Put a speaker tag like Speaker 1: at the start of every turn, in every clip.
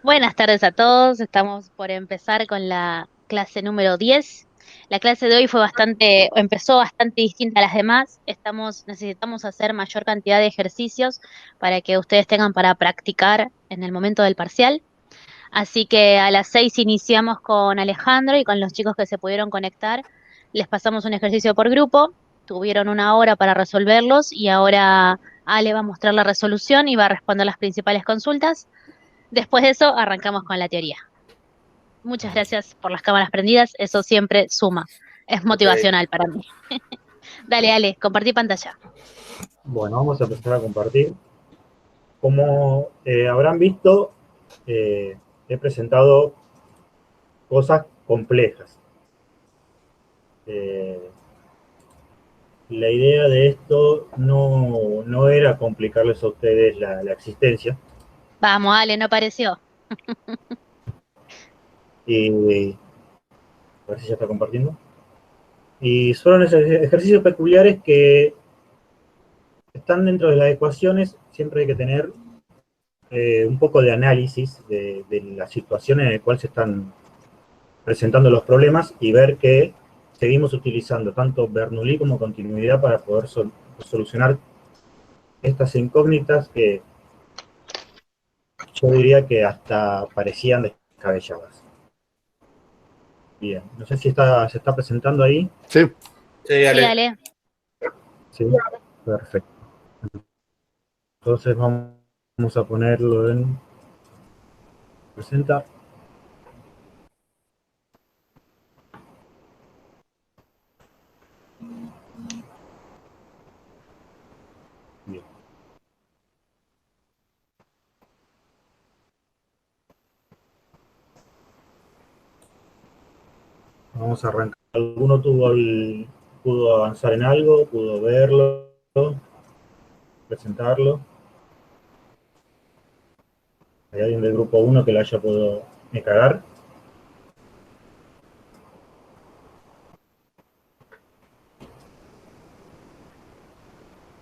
Speaker 1: Buenas tardes a todos. Estamos por empezar con la clase número 10. La clase de hoy empezó bastante distinta a las demás. Necesitamos hacer mayor cantidad de ejercicios para que ustedes tengan para practicar en el momento del parcial. Así que a las 6 iniciamos con Alejandro y con los chicos que se pudieron conectar. Les pasamos un ejercicio por grupo. Tuvieron una hora para resolverlos y ahora Ale va a mostrar la resolución y va a responder las principales consultas. Después de eso, arrancamos con la teoría. Muchas gracias por las cámaras prendidas, eso siempre suma. Es
Speaker 2: Ok,
Speaker 1: motivacional para mí. Dale, Ale, compartí pantalla.
Speaker 2: bueno, vamos a empezar a compartir. Como habrán visto, he presentado cosas complejas. Eh, la idea de esto no era complicarles a ustedes la existencia,
Speaker 1: Vamos, Ale, no pareció.
Speaker 2: y a ver si ya está compartiendo. Y son ejercicios peculiares que están dentro de las ecuaciones. Siempre hay que tener un poco de análisis de la situación en la cual se están presentando los problemas y ver que seguimos utilizando tanto Bernoulli como continuidad para poder solucionar estas incógnitas que yo diría que hasta parecían descabelladas. Bien, no sé si se está presentando ahí.
Speaker 3: Sí,
Speaker 2: Sí,
Speaker 1: Sí,
Speaker 2: Ale.
Speaker 1: Ale.
Speaker 2: Sí, perfecto. Entonces vamos a ponerlo en presentar. Bien, vamos a arrancar. ¿Alguno pudo avanzar en algo? ¿Pudo verlo? ¿Presentarlo? ¿Hay alguien del grupo uno que lo haya podido cagar?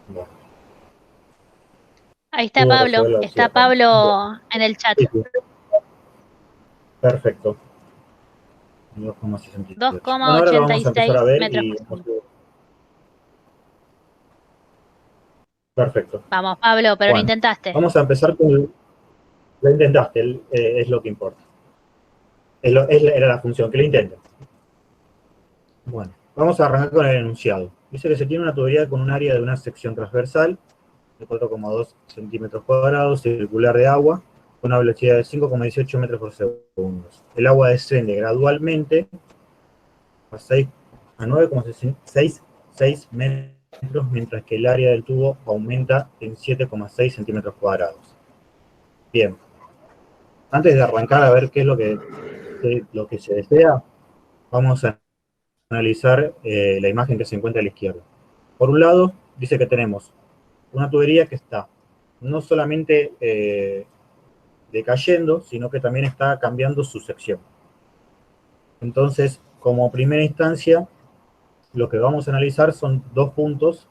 Speaker 2: No.
Speaker 1: Ahí está
Speaker 2: Pudo
Speaker 1: Pablo.
Speaker 2: resolver la
Speaker 1: Está
Speaker 2: velocidad. Vamos. Bueno,
Speaker 1: Pablo en el chat.
Speaker 2: sí, sí. Perfecto. 2,68. Bueno, ahora lo vamos a empezar a
Speaker 1: 2,86
Speaker 2: ver
Speaker 1: metros
Speaker 2: y
Speaker 1: por
Speaker 2: vamos
Speaker 1: segundo.
Speaker 2: a ver. Perfecto.
Speaker 1: Vamos, Pablo, pero lo
Speaker 2: Bueno,
Speaker 1: intentaste.
Speaker 2: vamos a empezar con. Lo intentaste, es lo que importa. Era la función, que lo intenten. Bueno, vamos a arrancar con el enunciado. Dice que se tiene una tubería con un área de una sección transversal de 4,2 centímetros cuadrados, circular de agua, con una velocidad de 5,18 metros por segundo. El agua desciende gradualmente a 9,66 metros, mientras que el área del tubo aumenta en 7,6 centímetros cuadrados. Bien, antes de arrancar a ver qué es lo que se desea, vamos a analizar la imagen que se encuentra a la izquierda. Por un lado, dice que tenemos una tubería que está no solamente decayendo, sino que también está cambiando su sección. Entonces, como primera instancia, lo que vamos a analizar son dos puntos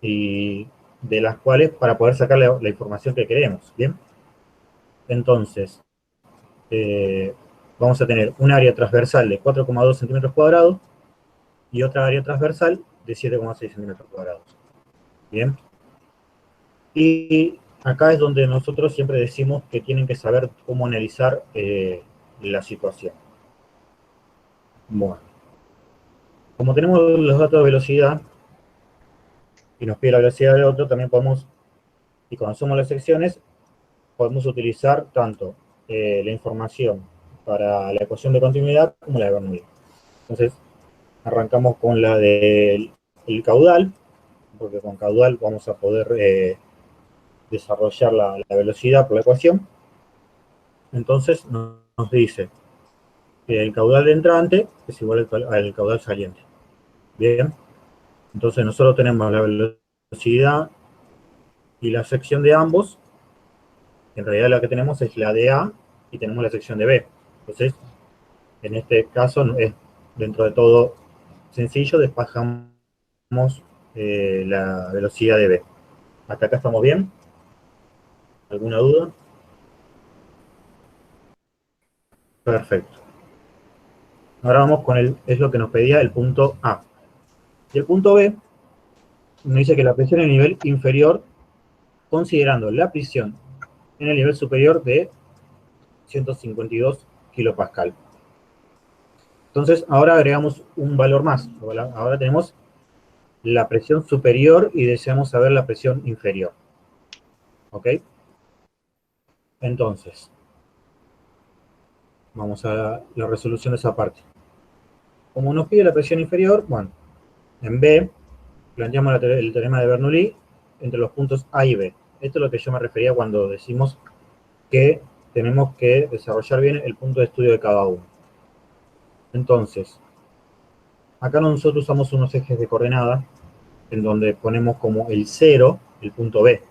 Speaker 2: y de las cuales para poder sacar la información que queremos. Bien, entonces eh, vamos a tener un área transversal de 4,2 centímetros cuadrados y otra área transversal de 7,6 centímetros cuadrados. Bien, y acá es donde nosotros siempre decimos que tienen que saber cómo analizar la situación. Bueno, como tenemos los datos de velocidad y nos pide la velocidad del otro, también podemos, y cuando somos las secciones, podemos utilizar tanto la información para la ecuación de continuidad como la de Bernoulli. Entonces, arrancamos con la del caudal, porque con caudal vamos a poder desarrollar la velocidad por la ecuación. Entonces, nos dice que el caudal de entrante es igual al caudal saliente. Bien, entonces nosotros tenemos la velocidad y la sección de ambos. En realidad la que tenemos es la de A y tenemos la sección de B. Entonces, en este caso es dentro de todo sencillo, despajamos la velocidad de B. ¿Hasta acá estamos bien? ¿Alguna duda? Perfecto. Ahora vamos con es lo que nos pedía el punto A. Y el punto B nos dice que la presión en el nivel inferior, considerando la presión en el nivel superior de 152 kilopascal. Entonces, ahora agregamos un valor más. Ahora tenemos la presión superior y deseamos saber la presión inferior. ¿Ok? Entonces, vamos a la resolución de esa parte. Como nos pide la presión inferior, bueno, en B planteamos el teorema de Bernoulli entre los puntos A y B. Esto es lo que yo me refería cuando decimos que tenemos que desarrollar bien el punto de estudio de cada uno. Entonces, acá nosotros usamos unos ejes de coordenada en donde ponemos como el 0, el punto B.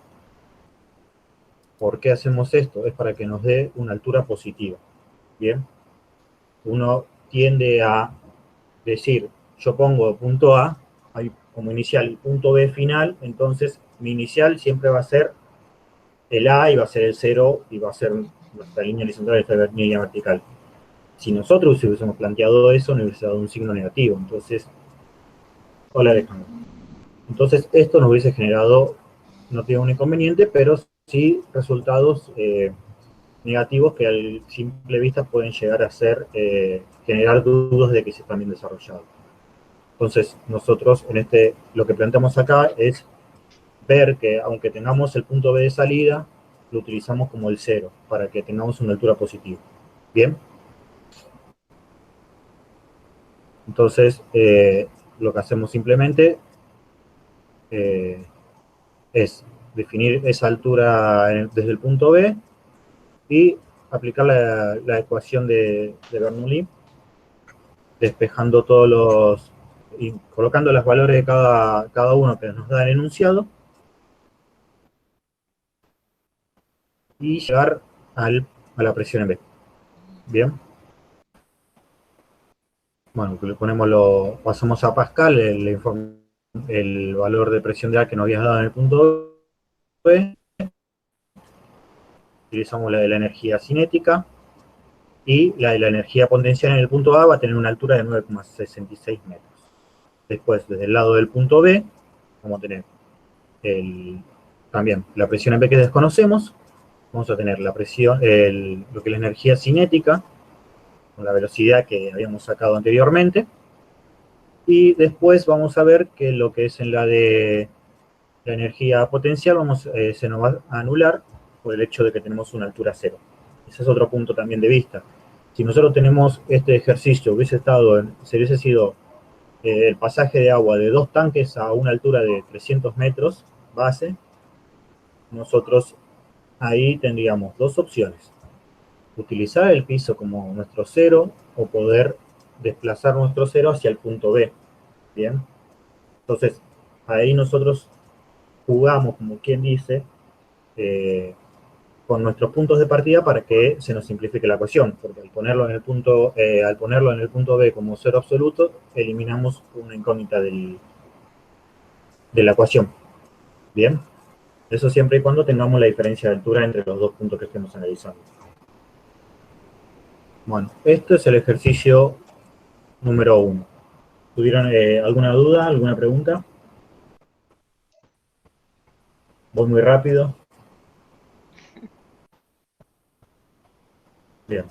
Speaker 2: ¿Por qué hacemos esto? Es para que nos dé una altura positiva. Bien, uno tiende a decir, yo pongo punto A ahí como inicial y punto B final, entonces mi inicial siempre va a ser el A y va a ser el 0 y va a ser nuestra línea horizontal, esta línea vertical. Si nosotros hubiésemos planteado eso, nos hubiese dado un signo negativo. Entonces, hola Alejandro. Entonces, esto nos hubiese generado, no tiene un inconveniente, pero sí resultados negativos que al simple vista pueden llegar a ser, generar dudas de que se están bien desarrollados. Entonces, nosotros lo que planteamos acá es ver que aunque tengamos el punto B de salida, lo utilizamos como el 0 para que tengamos una altura positiva. ¿Bien? Entonces, lo que hacemos simplemente es definir esa altura desde el punto B y aplicar la ecuación de Bernoulli, despejando todos y colocando los valores de cada uno que nos da el enunciado y llegar a la presión en B. Bien. Bueno, le pasamos a Pascal el valor de presión de A que nos habías dado en el punto B. Utilizamos la de la energía cinética y la de la energía potencial en el punto A va a tener una altura de 9,66 metros. Después, desde el lado del punto B, vamos a tener también la presión en B que desconocemos. Vamos a tener la presión, lo que es la energía cinética, con la velocidad que habíamos sacado anteriormente. Y después vamos a ver que lo que es en la de la energía potencial se nos va a anular por el hecho de que tenemos una altura cero. Ese es otro punto también de vista. Si nosotros tenemos este ejercicio, se hubiese sido el pasaje de agua de 2 tanques a una altura de 300 metros base, nosotros ahí tendríamos dos opciones. Utilizar el piso como nuestro cero o poder desplazar nuestro cero hacia el punto B. Bien. Entonces, ahí nosotros jugamos, como quien dice, con nuestros puntos de partida para que se nos simplifique la ecuación, porque al ponerlo en el punto B como cero absoluto, eliminamos una incógnita de la ecuación. Bien, eso siempre y cuando tengamos la diferencia de altura entre los dos puntos que estemos analizando. Bueno, este es el ejercicio número 1. ¿Tuvieron alguna duda, alguna pregunta? Voy muy rápido. Bien.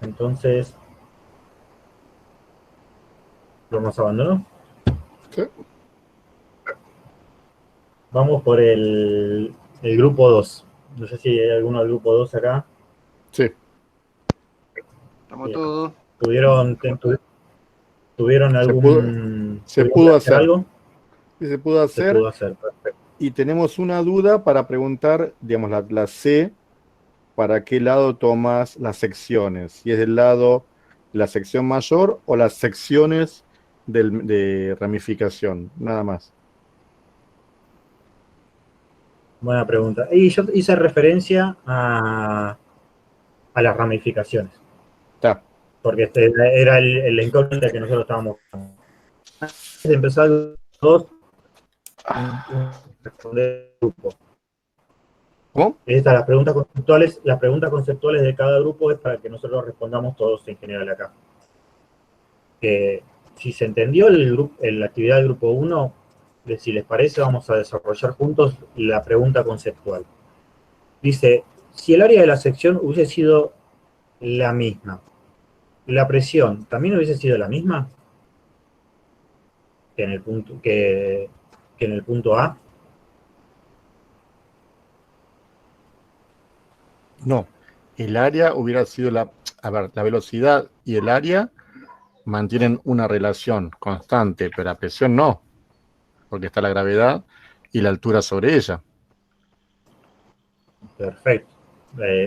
Speaker 2: Entonces, ¿lo nos abandonó?
Speaker 3: Sí.
Speaker 2: Vamos por el grupo 2. No sé si hay alguno del grupo 2 acá.
Speaker 3: Sí.
Speaker 4: Estamos todos.
Speaker 2: ¿Tuvieron algún...
Speaker 3: Se pudo hacer.
Speaker 2: algo?
Speaker 3: Sí, se pudo hacer.
Speaker 2: Se pudo hacer, perfecto.
Speaker 3: Y tenemos una duda para preguntar, digamos, la C, ¿para qué lado tomas las secciones? Si es del lado de la sección mayor o las secciones de ramificación, nada más.
Speaker 2: Buena pregunta. Y yo hice referencia a las ramificaciones.
Speaker 3: Está.
Speaker 2: Porque este era la incógnita que nosotros estábamos. Antes de empezar, responder el grupo.
Speaker 3: ¿Cómo?
Speaker 2: Las preguntas conceptuales de cada grupo es para que nosotros respondamos todos en general acá. Si se entendió la actividad del grupo 1, si les parece, vamos a desarrollar juntos la pregunta conceptual. Dice, si el área de la sección hubiese sido la misma, ¿la presión también hubiese sido la misma que en el punto A?
Speaker 3: No, el área hubiera sido a ver, la velocidad y el área mantienen una relación constante, pero la presión no, porque está la gravedad y la altura sobre ella.
Speaker 2: Perfecto.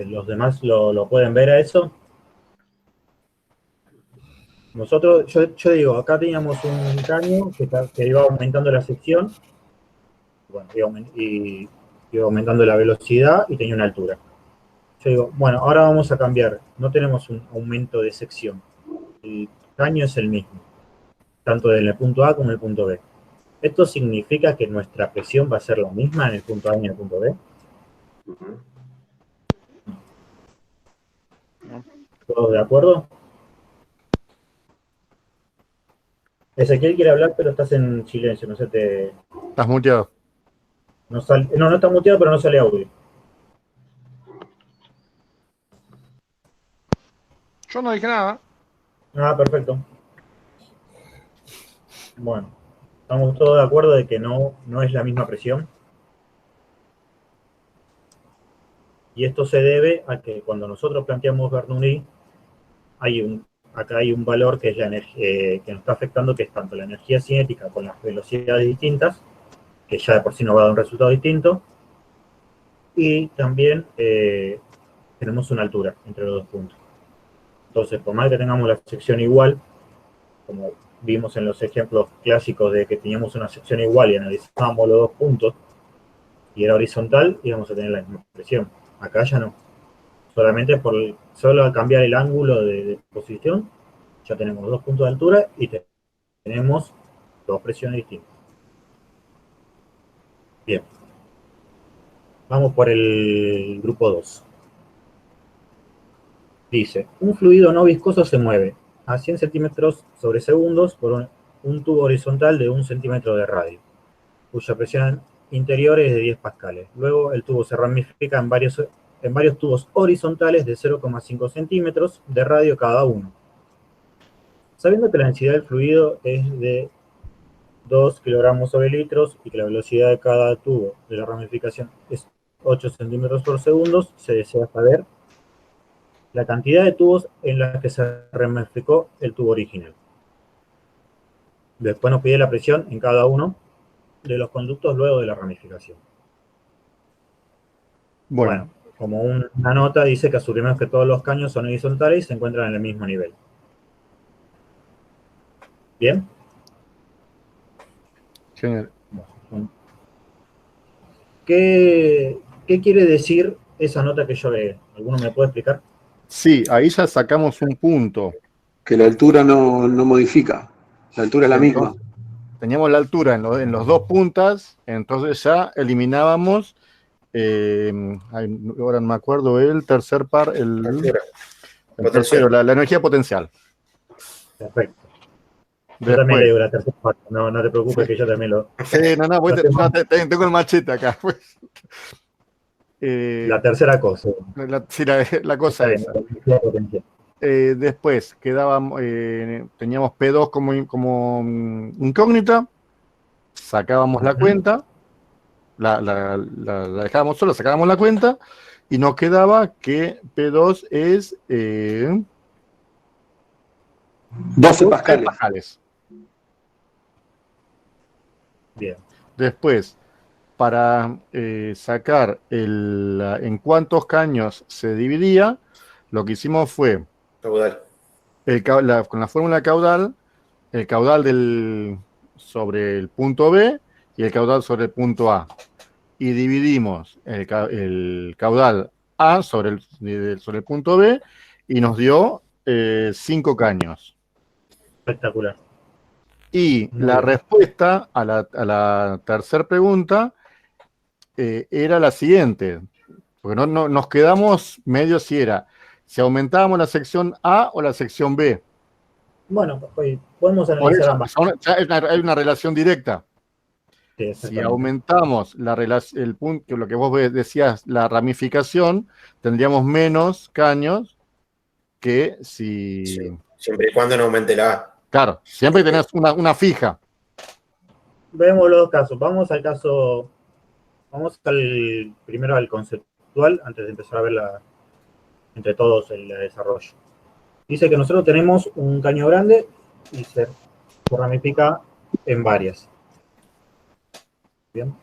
Speaker 2: ¿Los demás lo pueden ver a eso? Nosotros, yo digo, acá teníamos un caño que iba aumentando la sección, bueno, iba aumentando la velocidad y tenía una altura. Yo digo, bueno, ahora vamos a cambiar, no tenemos un aumento de sección, el caño es el mismo, tanto en el punto A como en el punto B. ¿Esto significa que nuestra presión va a ser la misma en el punto A y en el punto B? ¿Todos de acuerdo? Ezequiel quiere hablar, pero estás en silencio, no se te...
Speaker 3: ¿Estás muteado?
Speaker 2: No está muteado, pero no sale audio.
Speaker 4: Yo no dije nada.
Speaker 2: Ah, perfecto. Bueno, estamos todos de acuerdo de que no es la misma presión. Y esto se debe a que cuando nosotros planteamos Bernoulli, acá hay un valor que es la energía que nos está afectando, que es tanto la energía cinética con las velocidades distintas, que ya de por sí nos va a dar un resultado distinto, y también tenemos una altura entre los dos puntos. Entonces, por más que tengamos la sección igual, como vimos en los ejemplos clásicos de que teníamos una sección igual y analizábamos los dos puntos, y era horizontal, íbamos a tener la misma presión. Acá ya no. Solamente solo al cambiar el ángulo de posición, ya tenemos dos puntos de altura y tenemos dos presiones distintas. Bien. Vamos por el grupo 2. Dice, un fluido no viscoso se mueve a 100 centímetros sobre segundos por un tubo horizontal de 1 centímetro de radio, cuya presión interior es de 10 pascales. Luego el tubo se ramifica en varios tubos horizontales de 0,5 centímetros de radio cada uno. Sabiendo que la densidad del fluido es de 2 kilogramos sobre litros y que la velocidad de cada tubo de la ramificación es 8 centímetros por segundo, se desea saber la cantidad de tubos en la que se ramificó el tubo original. Después nos pide la presión en cada uno de los conductos luego de la ramificación. Bueno, como una nota dice que asumimos que todos los caños son horizontales y se encuentran en el mismo nivel. ¿Bien?
Speaker 3: Genial.
Speaker 2: ¿Qué quiere decir esa nota que yo leí? ¿Alguno me puede explicar?
Speaker 3: Sí, ahí ya sacamos un punto.
Speaker 5: Que la altura no modifica. La altura es la misma.
Speaker 3: Teníamos la altura en los dos puntas, entonces ya eliminábamos, ahora no me acuerdo, el tercero, la energía potencial.
Speaker 2: Perfecto. Yo
Speaker 3: Después,
Speaker 2: también le digo la tercera parte, no te preocupes que yo también lo...
Speaker 3: tengo el machete acá.
Speaker 2: la tercera cosa.
Speaker 3: La cosa esa. Después teníamos P2 como incógnita, sacábamos la cuenta, la dejábamos sola, sacábamos la cuenta y nos quedaba que P2 es
Speaker 5: 12 pascales.
Speaker 2: Bien.
Speaker 3: Después, para sacar en cuántos caños se dividía, lo que hicimos fue
Speaker 6: caudal.
Speaker 3: Con la fórmula caudal, el caudal sobre el punto B y el caudal sobre el punto A. Y dividimos el caudal A sobre el punto B y nos dio 5 caños.
Speaker 2: Espectacular.
Speaker 3: Y la respuesta a la tercera pregunta era la siguiente. Porque nos quedamos medio si aumentábamos la sección A o la sección B.
Speaker 2: Bueno, pues, podemos
Speaker 3: Por
Speaker 2: analizar
Speaker 3: eso,
Speaker 2: ambas.
Speaker 3: ya hay una relación directa.
Speaker 2: Sí,
Speaker 3: Si
Speaker 2: exactamente.
Speaker 3: aumentamos el punto, lo que vos decías, la ramificación, tendríamos menos caños que si...
Speaker 6: Sí, siempre y cuando no aumente la A.
Speaker 3: Claro, siempre tenés una fija.
Speaker 2: Vemos los dos casos. Vamos primero al conceptual, antes de empezar a ver entre todos el desarrollo. Dice que nosotros tenemos un caño grande y se ramifica en varias. Bien.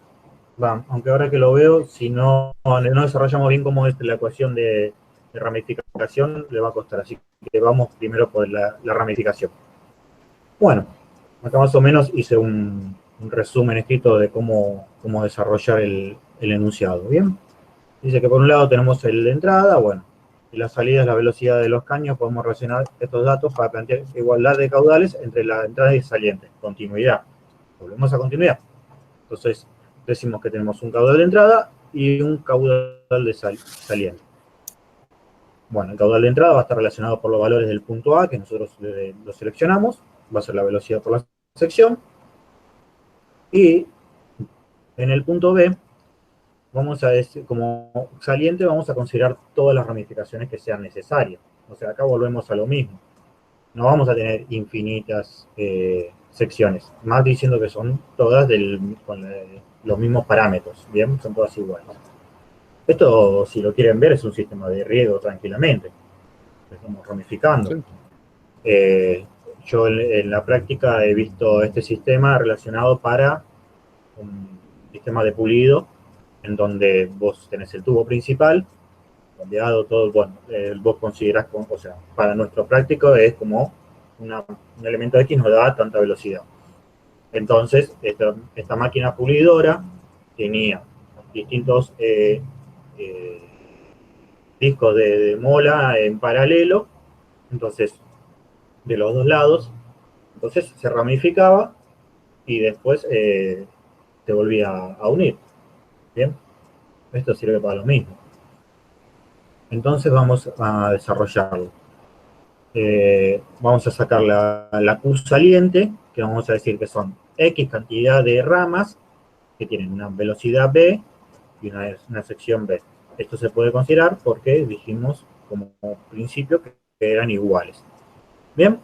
Speaker 2: Aunque ahora que lo veo, si no desarrollamos bien cómo es la ecuación de ramificación, le va a costar. Así que vamos primero por la ramificación. Bueno, acá más o menos hice un resumen escrito de cómo desarrollar el enunciado. Bien. Dice que por un lado tenemos el de entrada, bueno, y la salida es la velocidad de los caños. Podemos relacionar estos datos para plantear igualdad de caudales entre la entrada y saliente. Continuidad. Volvemos a continuidad. Entonces, decimos que tenemos un caudal de entrada y un caudal de saliente. Bueno, el caudal de entrada va a estar relacionado por los valores del punto A, que nosotros lo seleccionamos. Va a ser la velocidad por la sección. Y en el punto B, vamos a decir, como saliente, vamos a considerar todas las ramificaciones que sean necesarias. O sea, acá volvemos a lo mismo. No vamos a tener infinitas secciones, más diciendo que son todas con los mismos parámetros, ¿bien? Son todas iguales. Esto, si lo quieren ver, es un sistema de riego tranquilamente. Estamos ramificando. Sí. Yo en la práctica he visto este sistema relacionado para un sistema de pulido, en donde vos tenés el tubo principal, bombeado, todo, bueno, vos considerás, o sea, para nuestro práctico es como un elemento X nos da tanta velocidad. Entonces, esta máquina pulidora tenía distintos discos de mola en paralelo, entonces, de los dos lados, entonces se ramificaba y después se volvía a unir. Bien, esto sirve para lo mismo. Entonces vamos a desarrollarlo. Vamos a sacar la Q saliente, que vamos a decir que son X cantidad de ramas que tienen una velocidad B y una sección B. Esto se puede considerar porque dijimos como principio que eran iguales. Bien.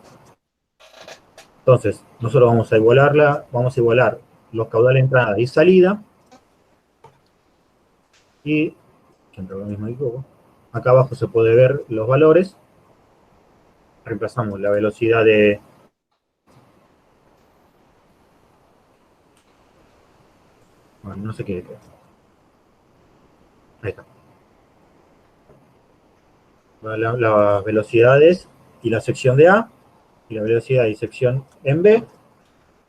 Speaker 2: Entonces, nosotros vamos a igualar los caudales de entrada y salida. Y, siempre lo mismo digo, acá abajo se puede ver los valores. Reemplazamos la velocidad de... Bueno, no sé qué. Ahí está. Las velocidades y la sección de A, y la velocidad y sección en B,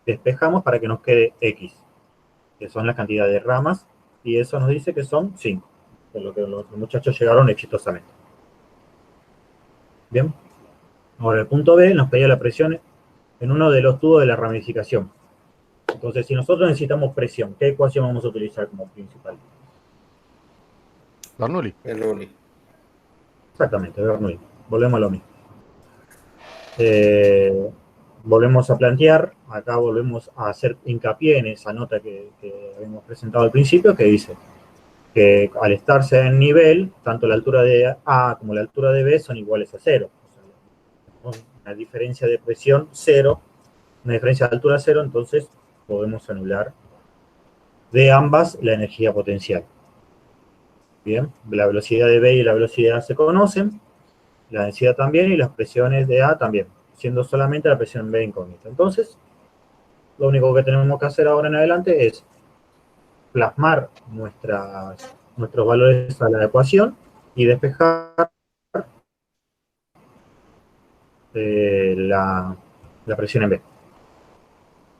Speaker 2: despejamos para que nos quede X, que son la cantidad de ramas, y eso nos dice que son 5, por lo que los muchachos llegaron exitosamente. Bien. Ahora el punto B nos pedía la presión en uno de los tubos de la ramificación. Entonces, si nosotros necesitamos presión, ¿qué ecuación vamos a utilizar como principal?
Speaker 3: Bernoulli.
Speaker 2: Exactamente, Bernoulli. Volvemos a lo mismo. Volvemos a plantear, acá volvemos a hacer hincapié en esa nota que habíamos presentado al principio, que dice que al estarse en nivel, tanto la altura de A como la altura de B son iguales a 0. O sea, una diferencia de presión 0, una diferencia de altura 0, entonces podemos anular de ambas la energía potencial. Bien, la velocidad de B y la velocidad de A se conocen, la densidad también y las presiones de A también, siendo solamente la presión B incógnita. Entonces, lo único que tenemos que hacer ahora en adelante es plasmar nuestros valores a la ecuación y despejar la presión en B.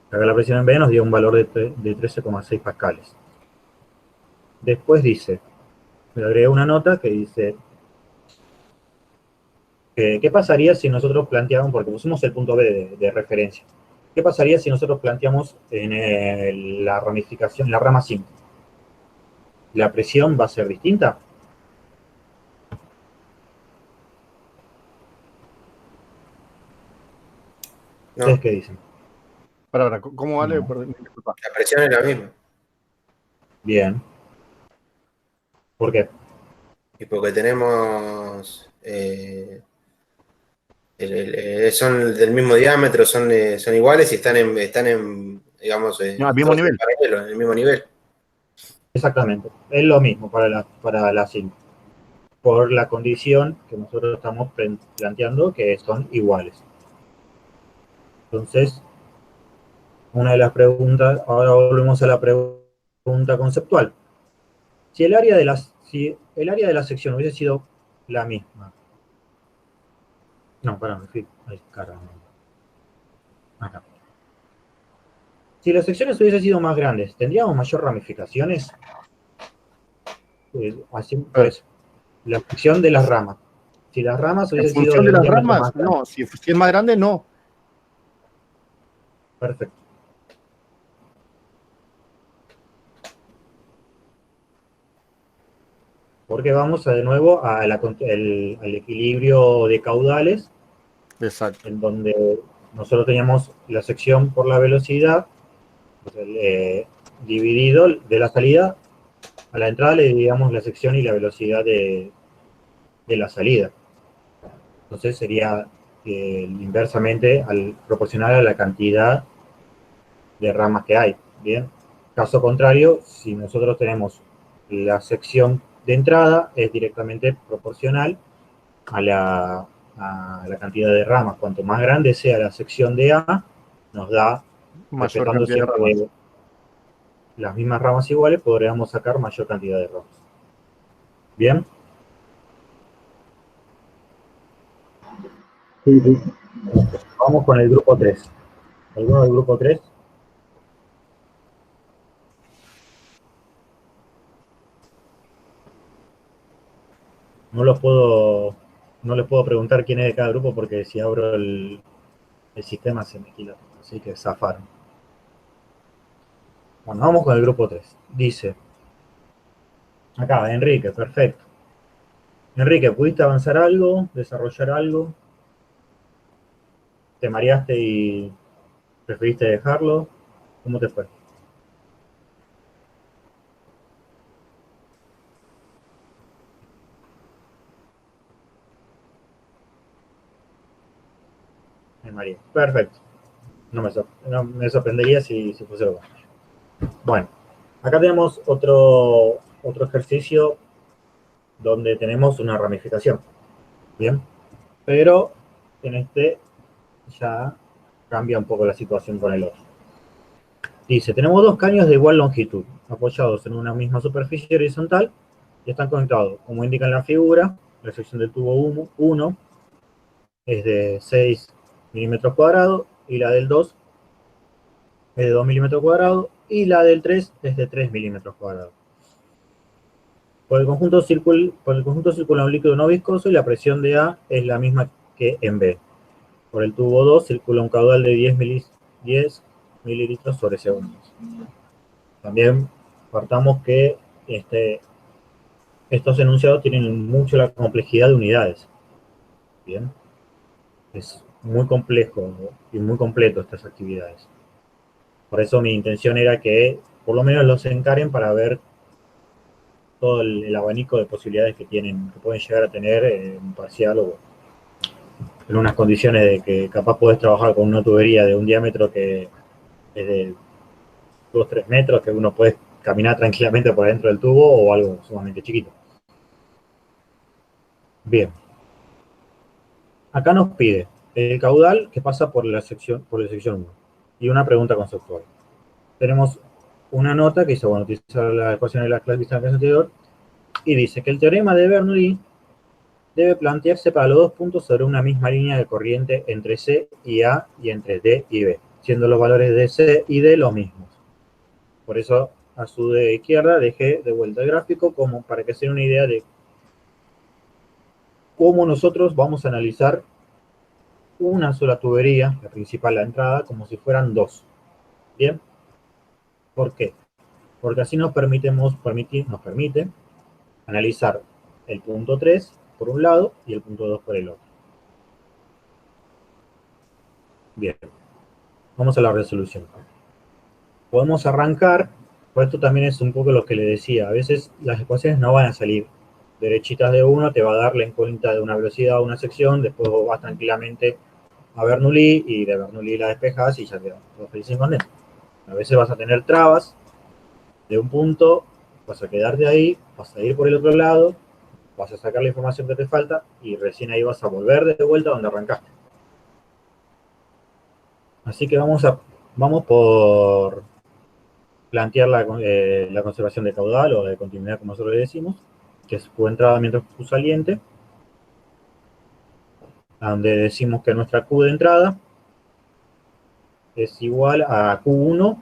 Speaker 2: Acá la presión en B nos dio un valor de 13,6 pascales. Después dice, le agregué una nota que dice, ¿qué pasaría si nosotros planteamos, porque pusimos el punto B de referencia, ¿qué pasaría si nosotros planteamos en la ramificación, la rama 5? ¿La presión va a ser distinta? ¿Ustedes qué dicen?
Speaker 3: ¿Cómo vale?
Speaker 2: No.
Speaker 3: Perdón, disculpa.
Speaker 6: La presión es la misma.
Speaker 2: Bien. ¿Por qué?
Speaker 6: Y porque tenemos. Son del mismo diámetro, son iguales y están en digamos,
Speaker 3: No, al mismo
Speaker 6: todos en
Speaker 3: nivel.
Speaker 6: paralelo, en el mismo nivel.
Speaker 2: Exactamente. Es lo mismo para la cinta. Por la condición que nosotros estamos planteando que son iguales. Entonces, una de las preguntas, ahora volvemos a la pregunta conceptual. Si el área de la sección hubiese sido la misma. No, pará, me fui. Ay, caramba. Acá. Si las secciones hubiesen sido más grandes, ¿tendríamos mayor ramificaciones? Así,
Speaker 3: A
Speaker 2: por
Speaker 3: ver,
Speaker 2: eso. La sección de las ramas. Si las ramas
Speaker 3: en
Speaker 2: hubiesen sido
Speaker 3: función
Speaker 2: de
Speaker 3: de
Speaker 2: un
Speaker 3: las
Speaker 2: diámetro
Speaker 3: ramas,
Speaker 2: más grande.
Speaker 3: no. Si es más grande, no.
Speaker 2: Perfecto. Porque vamos de nuevo al equilibrio de caudales,
Speaker 3: Exacto.
Speaker 2: en donde nosotros teníamos la sección por la velocidad, pues dividido de la salida a la entrada, le dividíamos la sección y la velocidad de la salida. Entonces sería inversamente proporcional a la cantidad de ramas que hay. Bien. Caso contrario, si nosotros tenemos la sección de entrada, es directamente proporcional a la cantidad de ramas. Cuanto más grande sea la sección de A, nos da,
Speaker 3: Mayor
Speaker 2: respetando
Speaker 3: cantidad de ramas.
Speaker 2: siempre las mismas ramas iguales, podríamos sacar mayor cantidad de ramas. ¿Bien? Sí, sí. Vamos con el grupo 3. ¿Alguno del grupo 3? No les puedo preguntar quién es de cada grupo porque si abro el sistema se me quila. Así que zafaron. Bueno, vamos con el grupo 3. Dice, acá, Enrique, perfecto. Enrique, ¿pudiste avanzar algo? ¿Desarrollar algo? ¿Te mareaste y preferiste dejarlo? ¿Cómo te fue? Me mareé. Perfecto. No me sorprendería si fuese lo contrario. Bueno, acá tenemos otro ejercicio donde tenemos una ramificación. Bien, pero en este ya cambia un poco la situación con el otro. Dice, tenemos dos caños de igual longitud, apoyados en una misma superficie horizontal y están conectados, como indica en la figura, la sección del tubo 1 es de 6 milímetros cuadrados y la del 2 es de 2 milímetros cuadrados y la del 3 es de 3 milímetros cuadrados. Por el conjunto circula un líquido no viscoso y la presión de A es la misma que en B. Por el tubo 2 circula un caudal de 10 mililitros sobre segundos. También partamos que estos enunciados tienen mucho la complejidad de unidades. Bien, es muy complejo y muy completo estas actividades. Por eso mi intención era que por lo menos los encaren para ver todo el abanico de posibilidades que pueden llegar a tener en parcial o en unas condiciones de que capaz podés trabajar con una tubería de un diámetro que es de 2-3 metros, que uno puede caminar tranquilamente por dentro del tubo o algo sumamente chiquito. Bien. Acá nos pide el caudal que pasa por la sección 1 y una pregunta conceptual. Tenemos una nota que dice, bueno, utiliza la ecuación de la clase anterior y dice que el teorema de Bernoulli debe plantearse para los dos puntos sobre una misma línea de corriente entre C y A y entre D y B, siendo los valores de C y D los mismos. Por eso a su de izquierda dejé de vuelta el gráfico como para que se den una idea de cómo nosotros vamos a analizar una sola tubería, la principal, la entrada, como si fueran dos. ¿Bien? ¿Por qué? Porque así nos permite analizar el punto 3 por un lado y el punto 2 por el otro. Bien. Vamos a la resolución. Podemos arrancar, por esto también es un poco lo que le decía, a veces las ecuaciones no van a salir derechitas de uno, te va a dar la incógnita de una velocidad o una sección, después vos vas tranquilamente a Bernoulli y de Bernoulli la despejas y ya queda todo feliz y contento. A veces vas a tener trabas de un punto, vas a quedarte ahí, vas a ir por el otro lado, vas a sacar la información que te falta y recién ahí vas a volver de vuelta donde arrancaste. Así que vamos por plantear la conservación de caudal o de continuidad, como nosotros le decimos, que es Q entrada menos Q saliente, donde decimos que nuestra Q de entrada es igual a Q1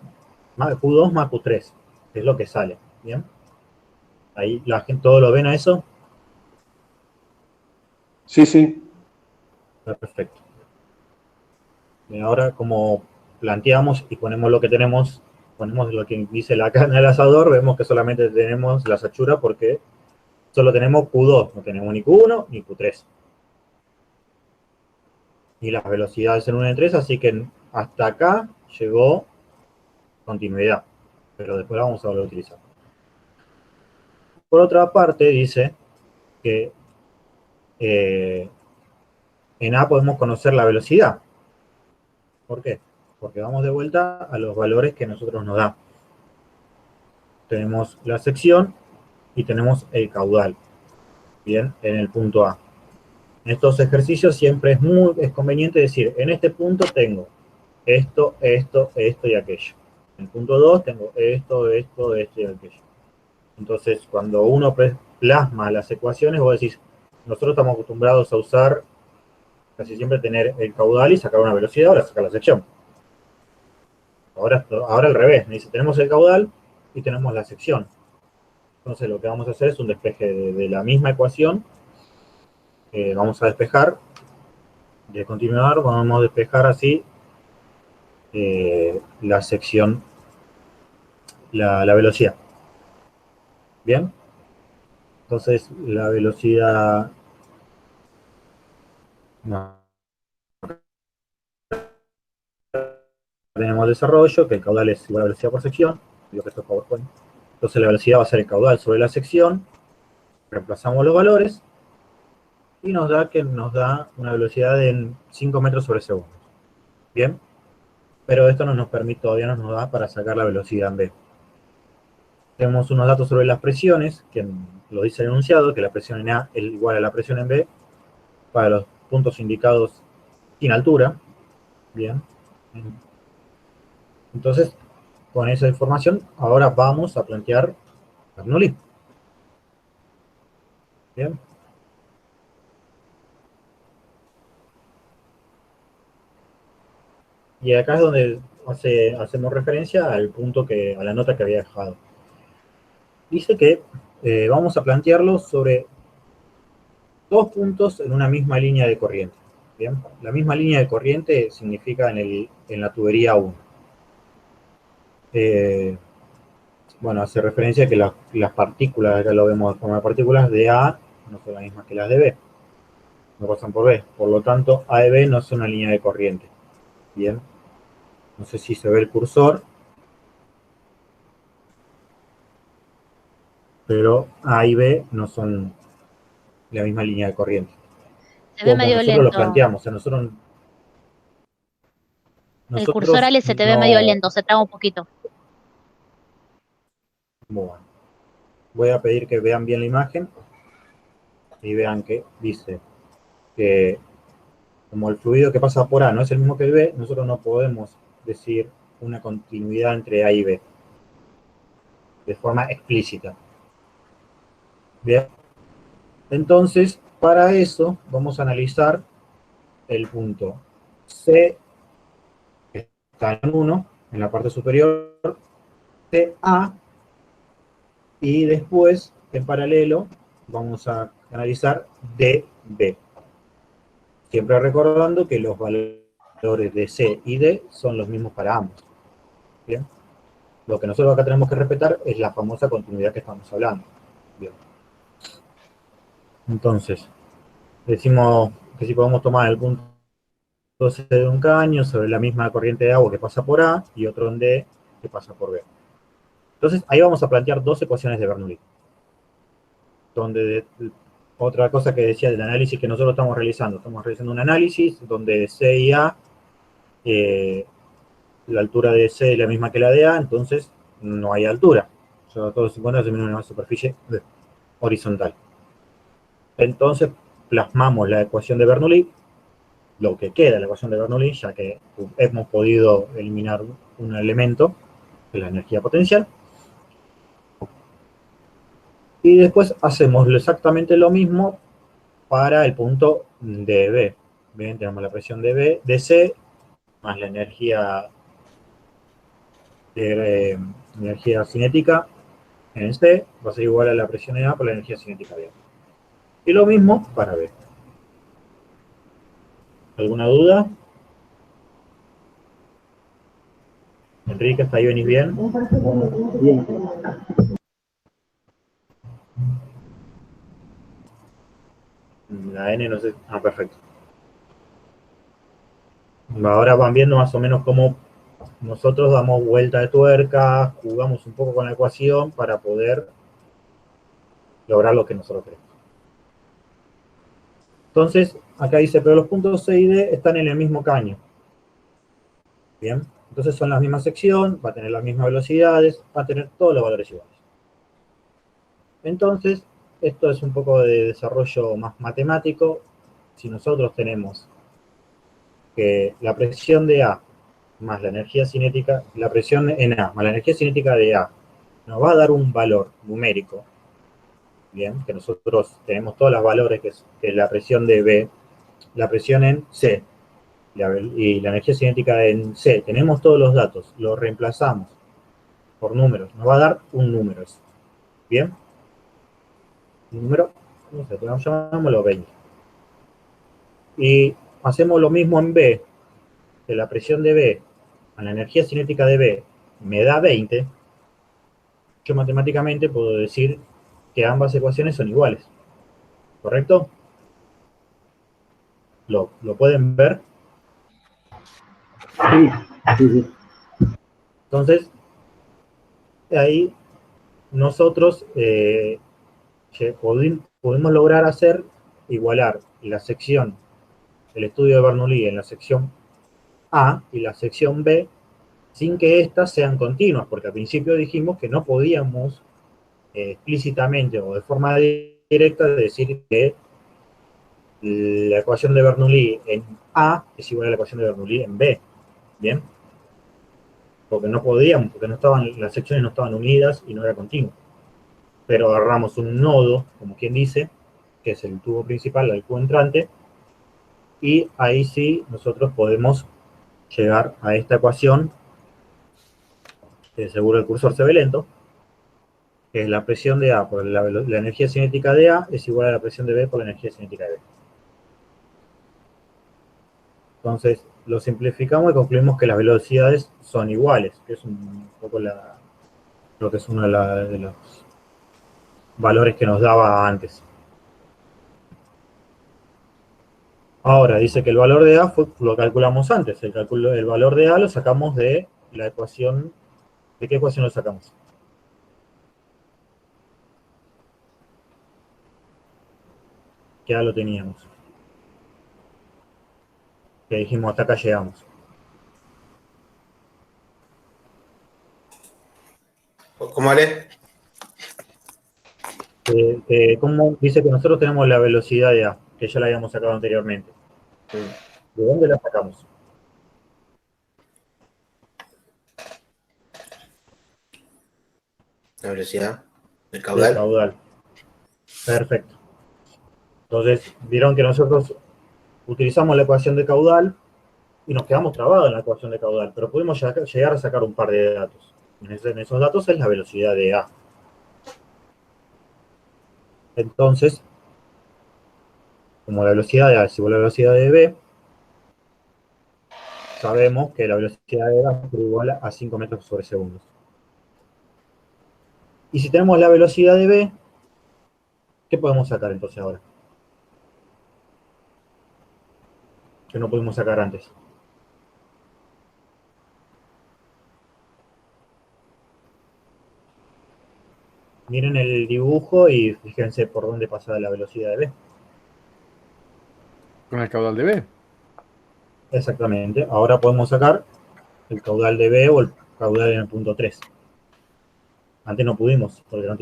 Speaker 2: más Q2 más Q3, que es lo que sale, ¿bien? Ahí la gente, ¿todo lo ven a eso?
Speaker 5: Sí, sí.
Speaker 2: Perfecto. Y ahora, como planteamos y ponemos lo que tenemos, ponemos lo que dice la carne del asador, vemos que solamente tenemos las achuras porque solo tenemos Q2, no tenemos ni Q1 ni Q3. Y las velocidades en 1 y 3, así que hasta acá llegó continuidad, pero después la vamos a volver a utilizar. Por otra parte, dice que en A podemos conocer la velocidad. ¿Por qué? Porque vamos de vuelta a los valores que nosotros nos da. Tenemos la sección y tenemos el caudal, bien, en el punto A. En estos ejercicios siempre es conveniente decir, en este punto tengo esto, esto, esto y aquello. En el punto 2 tengo esto, esto, esto y aquello. Entonces, cuando uno plasma las ecuaciones, vos decís, nosotros estamos acostumbrados a usar casi siempre tener el caudal y sacar una velocidad, ahora sacar la sección. Ahora al revés, me dice, tenemos el caudal y tenemos la sección. Entonces lo que vamos a hacer es un despeje de la misma ecuación. Vamos a despejar de continuar, vamos a despejar así la sección, la velocidad. Bien, entonces la velocidad, no, tenemos desarrollo, que el caudal es igual a la velocidad por sección, digo que esto es PowerPoint. Entonces la velocidad va a ser el caudal sobre la sección, reemplazamos los valores y nos da una velocidad de 5 metros sobre segundo. Bien, pero esto no nos permite, todavía no nos da para sacar la velocidad en B. Tenemos unos datos sobre las presiones, que lo dice el enunciado, que la presión en A es igual a la presión en B para los puntos indicados sin altura. Bien. Entonces, con esa información, ahora vamos a plantear Bernoulli. Bien. Y acá es donde hacemos referencia al punto a la nota que había dejado. Dice que vamos a plantearlo sobre dos puntos en una misma línea de corriente. Bien, la misma línea de corriente significa en la tubería 1. Bueno, hace referencia a que las partículas, acá lo vemos de forma de partículas, de A no son las mismas que las de B. No pasan por B. Por lo tanto, A y B no son una línea de corriente. Bien. No sé si se ve el cursor, pero A y B no son la misma línea de corriente.
Speaker 1: Se ve
Speaker 2: Como
Speaker 1: medio
Speaker 2: nosotros lo
Speaker 1: lento.
Speaker 2: planteamos,
Speaker 1: El cursor,
Speaker 2: nosotros
Speaker 1: Ale, se te ve medio
Speaker 2: no...
Speaker 1: lento, se traba un poquito.
Speaker 2: Bueno, voy a pedir que vean bien la imagen y vean que dice que como el fluido que pasa por A no es el mismo que el B, nosotros no podemos decir una continuidad entre A y B de forma explícita. Bien, entonces para eso vamos a analizar el punto C, que está en 1, en la parte superior, CA, y después en paralelo vamos a analizar DB. Siempre recordando que los valores de C y D son los mismos para ambos. Bien. Lo que nosotros acá tenemos que respetar es la famosa continuidad que estamos hablando. Bien. Entonces, decimos que si podemos tomar el punto de un caño sobre la misma corriente de agua que pasa por A y otro en D que pasa por B. Entonces, ahí vamos a plantear dos ecuaciones de Bernoulli. Otra cosa que decía del análisis que nosotros estamos realizando un análisis donde C y A, la altura de C es la misma que la de A, entonces no hay altura. Todo se encuentra en una superficie horizontal. Entonces, plasmamos la ecuación de Bernoulli, lo que queda de la ecuación de Bernoulli, ya que hemos podido eliminar un elemento, que es la energía potencial. Y después hacemos exactamente lo mismo para el punto de B. Bien, tenemos la presión de B, de C, más la energía cinética en C, va a ser igual a la presión de A por la energía cinética de A. Y lo mismo para B. ¿Alguna duda? Enrique, ¿hasta ahí venís bien? La N no sé. Ah, perfecto. Ahora van viendo más o menos cómo nosotros damos vuelta de tuerca, jugamos un poco con la ecuación para poder lograr lo que nosotros queremos. Entonces, acá dice, pero los puntos C y D están en el mismo caño. Bien, entonces son la misma sección, va a tener las mismas velocidades, va a tener todos los valores iguales. Entonces, esto es un poco de desarrollo más matemático. Si nosotros tenemos que la presión de A más la energía cinética, la presión en A más la energía cinética de A nos va a dar un valor numérico, bien, que nosotros tenemos todos los valores, que es la presión de B, la presión en C y la energía cinética en C, tenemos todos los datos, lo reemplazamos por números, nos va a dar un número, bien, un número, no sé, llamémoslo 20. Y hacemos lo mismo en B, que la presión de B a la energía cinética de B me da 20, yo matemáticamente puedo decir que ambas ecuaciones son iguales, ¿correcto? ¿Lo pueden ver?
Speaker 5: Sí.
Speaker 2: Entonces, ahí nosotros podemos lograr igualar la sección, el estudio de Bernoulli en la sección A y la sección B, sin que éstas sean continuas, porque al principio dijimos que no podíamos explícitamente o de forma directa decir que la ecuación de Bernoulli en A es igual a la ecuación de Bernoulli en B, ¿bien? Porque no podíamos, porque las secciones no estaban unidas y no era continuo. Pero agarramos un nodo, como quien dice, que es el tubo principal, el tubo entrante, y ahí sí nosotros podemos llegar a esta ecuación, que seguro el cursor se ve lento, que es la presión de A por la energía cinética de A es igual a la presión de B por la energía cinética de B. Entonces, lo simplificamos y concluimos que las velocidades son iguales, que es un poco lo que es uno de los valores que nos daba antes. Ahora, dice que el valor de A lo calculamos antes. El valor de A lo sacamos de la ecuación. ¿De qué ecuación lo sacamos? Que A lo teníamos. Que dijimos, hasta acá llegamos.
Speaker 6: ¿Cómo haré?
Speaker 2: ¿Cómo dice que nosotros tenemos la velocidad de A? Que ya la habíamos sacado anteriormente. ¿De dónde la sacamos?
Speaker 6: La velocidad del
Speaker 2: Del
Speaker 6: caudal.
Speaker 2: caudal. Perfecto. Entonces, vieron que nosotros utilizamos la ecuación de caudal y nos quedamos trabados en la ecuación de caudal, pero pudimos llegar a sacar un par de datos. En esos datos es la velocidad de A. Entonces, como la velocidad de A es igual a la velocidad de B, sabemos que la velocidad de A es igual a 5 metros sobre segundos. Y si tenemos la velocidad de B, ¿qué podemos sacar entonces ahora? Que no pudimos sacar antes. Miren el dibujo y fíjense por dónde pasa la velocidad de B.
Speaker 3: Con el caudal de B.
Speaker 2: Exactamente. Ahora podemos sacar el caudal de B o el caudal en el punto 3. Antes no pudimos, porque no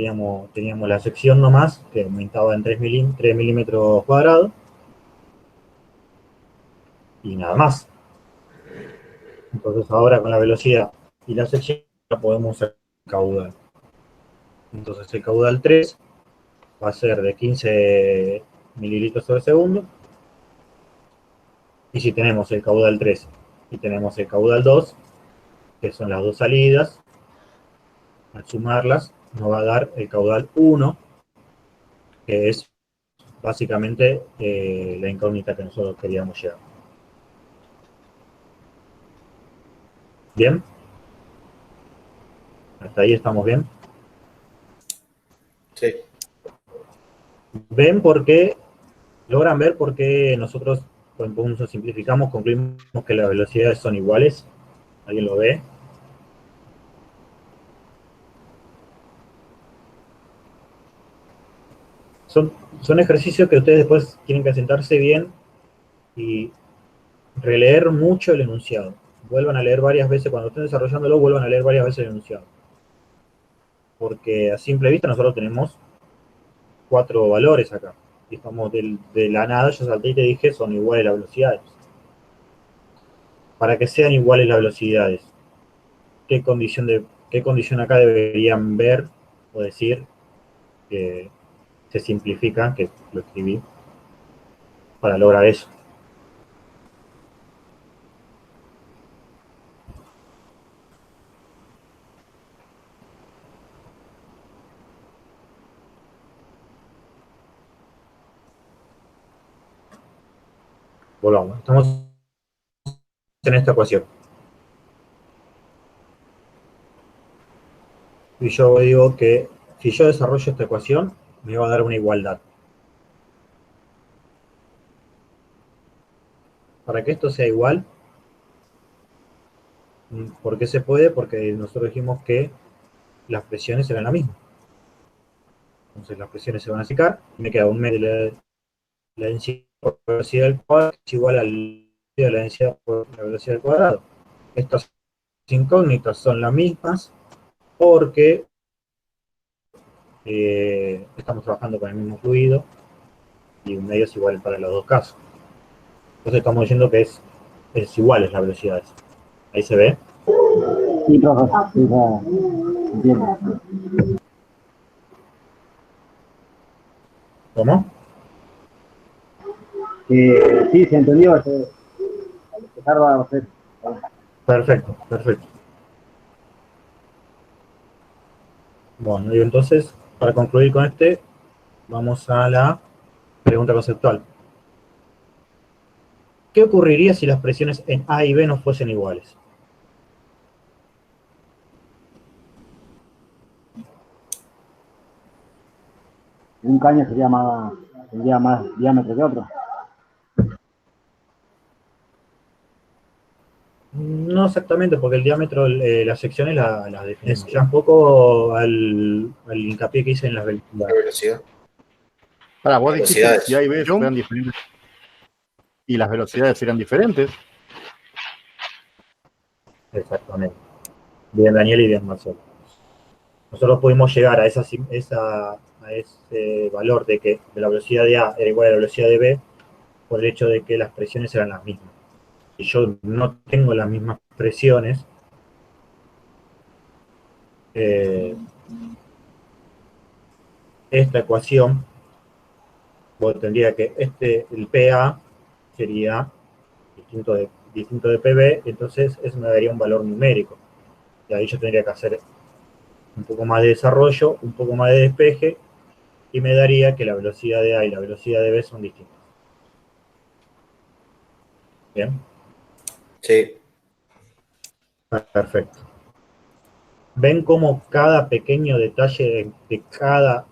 Speaker 2: teníamos la sección nomás, que aumentaba en 3 milímetros cuadrados, y nada más. Entonces ahora con la velocidad y la sección ya podemos sacar el caudal. Entonces el caudal 3 va a ser de 15 mililitros sobre segundo. Y si tenemos el caudal 3 y tenemos el caudal 2, que son las dos salidas, al sumarlas nos va a dar el caudal 1, que es básicamente la incógnita que nosotros queríamos llegar. ¿Bien? ¿Hasta ahí estamos bien?
Speaker 6: Sí.
Speaker 2: ¿Logran ver por qué nosotros, cuando nosotros simplificamos, concluimos que las velocidades son iguales? ¿Alguien lo ve? Son ejercicios que ustedes después tienen que sentarse bien y releer mucho el enunciado. Vuelvan a leer varias veces, cuando estén desarrollándolo, vuelvan a leer varias veces el enunciado. Porque a simple vista nosotros tenemos 4 valores acá. Y estamos de la nada, yo salté y te dije, son iguales las velocidades. Para que sean iguales las velocidades, ¿qué condición acá deberían ver o decir que se simplifica, que lo escribí, para lograr eso? Volvamos, estamos en esta ecuación. Y yo digo que si yo desarrollo esta ecuación, me va a dar una igualdad. Para que esto sea igual, ¿por qué se puede? Porque nosotros dijimos que las presiones eran las mismas. Entonces las presiones se van a secar y me queda un medio de la densidad por la velocidad del cuadrado, que es igual a la densidad por la velocidad del cuadrado. Estas incógnitas son las mismas porque estamos trabajando con el mismo fluido y un medio es igual para los dos casos. Entonces estamos diciendo que es iguales las velocidades. Ahí se ve.
Speaker 7: Sí, profe, sí, entiendo.
Speaker 2: ¿Cómo?
Speaker 7: Sí, se entendió. Empezar va a ser.
Speaker 2: Perfecto, perfecto. Bueno, y entonces, para concluir con vamos a la pregunta conceptual. ¿Qué ocurriría si las presiones en A y B no fuesen iguales?
Speaker 7: Un caño tendría más diámetro que otro.
Speaker 2: No exactamente, porque el diámetro, las secciones las definimos. Ya un poco al hincapié que hice en las
Speaker 6: La velocidad.
Speaker 3: Para, vos dijiste que
Speaker 6: Velocidades.
Speaker 3: si A y B fueran diferentes y las velocidades eran diferentes.
Speaker 2: Exactamente. Bien, Daniel y bien, Marcelo. Nosotros pudimos llegar a ese valor de la velocidad de A era igual a la velocidad de B por el hecho de que las presiones eran las mismas. Si yo no tengo las mismas presiones, esta ecuación, vos tendría que el PA sería distinto de PB, entonces eso me daría un valor numérico. Y ahí yo tendría que hacer un poco más de desarrollo, un poco más de despeje, y me daría que la velocidad de A y la velocidad de B son distintas. ¿Bien?
Speaker 6: Sí.
Speaker 2: Perfecto. ¿Ven cómo cada pequeño detalle de cada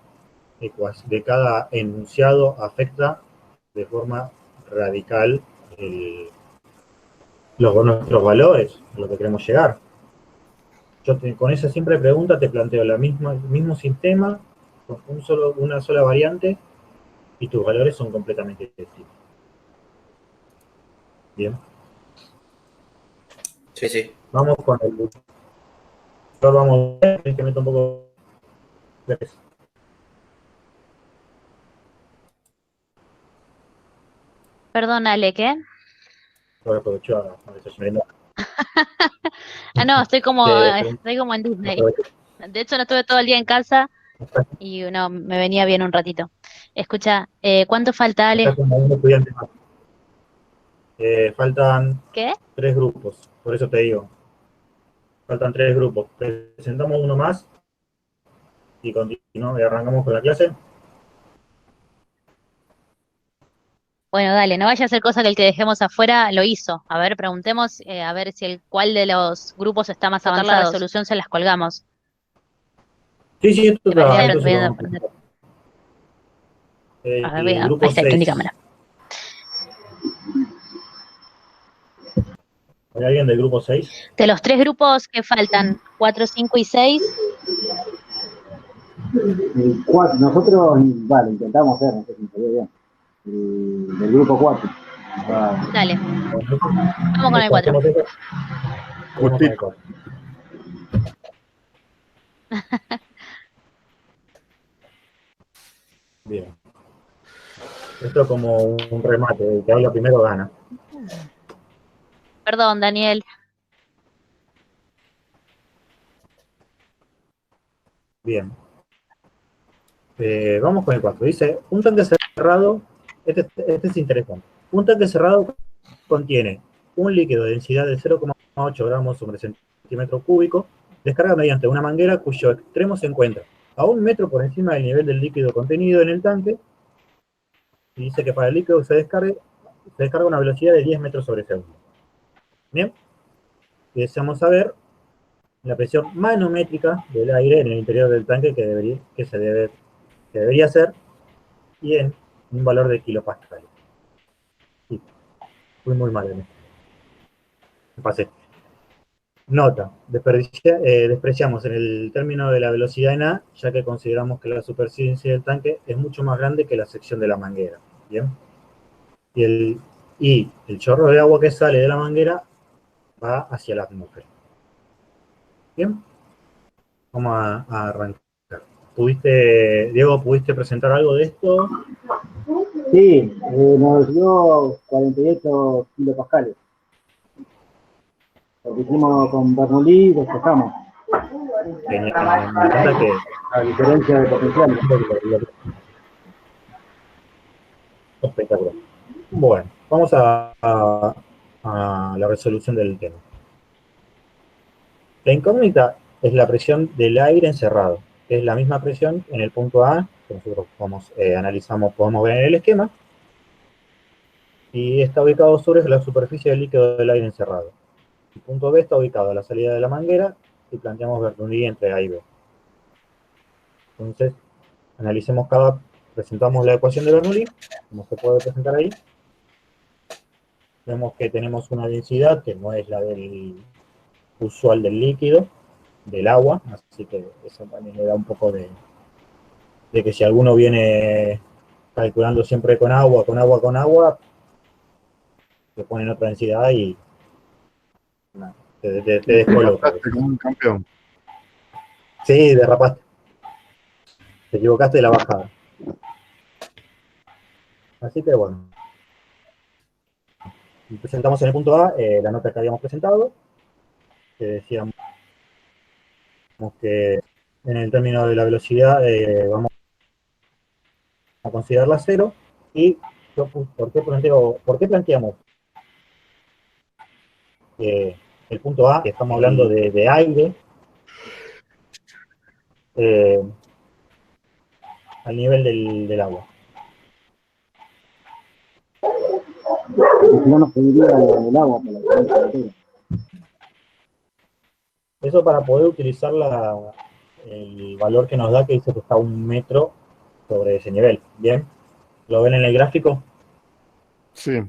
Speaker 2: enunciado afecta de forma radical nuestros valores, a lo que queremos llegar? con esa simple pregunta te planteo el mismo sistema, con una sola variante, y tus valores son completamente distintos. Bien.
Speaker 6: Sí, sí.
Speaker 2: Vamos con el buscador, vamos a ver, que meto un poco de peso.
Speaker 1: Perdón, Ale, ¿qué?
Speaker 2: Ahora aprovecho a desayunar.
Speaker 1: Ah, no,
Speaker 2: Te
Speaker 1: estoy como en Disney.
Speaker 2: aprovecho.
Speaker 1: De hecho, no estuve todo el día en casa y no, me venía bien un ratito. Escucha, ¿cuánto falta,
Speaker 2: Estás
Speaker 1: Ale?
Speaker 2: como un estudiante más. Faltan
Speaker 1: ¿Qué?
Speaker 2: 3 grupos, por eso te digo. Faltan 3 grupos. Presentamos uno más y continuamos y arrancamos con la clase.
Speaker 1: Bueno, dale, no vaya a ser cosa que el que dejemos afuera lo hizo. A ver, preguntemos, a ver si cuál de los grupos está más avanzado. La resolución se las colgamos.
Speaker 2: Sí, sí,
Speaker 1: ¿Te parece?
Speaker 2: esto se
Speaker 1: Voy
Speaker 2: lo
Speaker 1: a
Speaker 2: vamos a
Speaker 1: aprender.
Speaker 2: presentar.
Speaker 1: A ver,
Speaker 2: El
Speaker 1: ahí
Speaker 2: grupo
Speaker 1: está, prendí
Speaker 2: 6.
Speaker 1: cámara.
Speaker 2: ¿Hay alguien del grupo 6?
Speaker 1: De los 3 grupos que faltan, 4, 5 y 6,
Speaker 7: El 4, nosotros, vale, intentamos hacer, no sé si me salió bien. Del grupo 4.
Speaker 1: dale,
Speaker 2: Bueno,
Speaker 1: vamos con el 4.
Speaker 2: hacemos eso. Vamos con el
Speaker 3: Justito.
Speaker 2: 4. Bien. Esto es como un remate. El que habla primero gana.
Speaker 1: Perdón, Daniel.
Speaker 2: Bien. Vamos con el 4. Dice, un tanque cerrado, este es interesante. Un tanque cerrado contiene un líquido de densidad de 0,8 gramos sobre centímetro cúbico, descarga mediante una manguera cuyo extremo se encuentra a 1 metro por encima del nivel del líquido contenido en el tanque, y dice que para el líquido se descarga a una velocidad de 10 metros sobre segundo. Bien, y deseamos saber la presión manométrica del aire en el interior del tanque que debería ser, y en un valor de kilopascales. Sí, fui muy mal en esto. Me pasé. Nota, despreciamos en el término de la velocidad en A, ya que consideramos que la superficie del tanque es mucho más grande que la sección de la manguera. ¿Bien? Y el chorro de agua que sale de la manguera va hacia la atmósfera. ¿Bien? Vamos a arrancar. Diego, ¿pudiste presentar algo de esto?
Speaker 7: Sí, nos dio 48 kilopascales. Porque hicimos con Bernoulli y despejamos.
Speaker 2: Genial, me encanta que...
Speaker 7: A diferencia de potenciales.
Speaker 2: Espectacular. Bueno, vamos a la resolución del tema. La incógnita es la presión del aire encerrado, que es la misma presión en el punto A, que nosotros podemos ver en el esquema, y está ubicado sobre la superficie del líquido del aire encerrado. El punto B está ubicado a la salida de la manguera y planteamos Bernoulli entre A y B. Entonces, presentamos la ecuación de Bernoulli, como se puede presentar ahí. Vemos que tenemos una densidad que no es la del usual del líquido, del agua, así que eso también le da un poco de que si alguno viene calculando siempre con agua, te ponen otra densidad y te descoloca.
Speaker 3: Derrotaste como un campeón.
Speaker 2: Sí, derrapaste. Te equivocaste de la bajada. Así que bueno. Presentamos en el punto A la nota que habíamos presentado, que decíamos que en el término de la velocidad vamos a considerarla cero. Y ¿por qué planteamos el punto A, que estamos hablando de aire, al nivel del agua?
Speaker 7: Porque si no nos pediría el agua por la diferencia.
Speaker 2: Eso para poder utilizar el valor que nos da, que dice que está a 1 metro sobre ese nivel. ¿Bien? ¿Lo ven en el gráfico?
Speaker 3: Sí.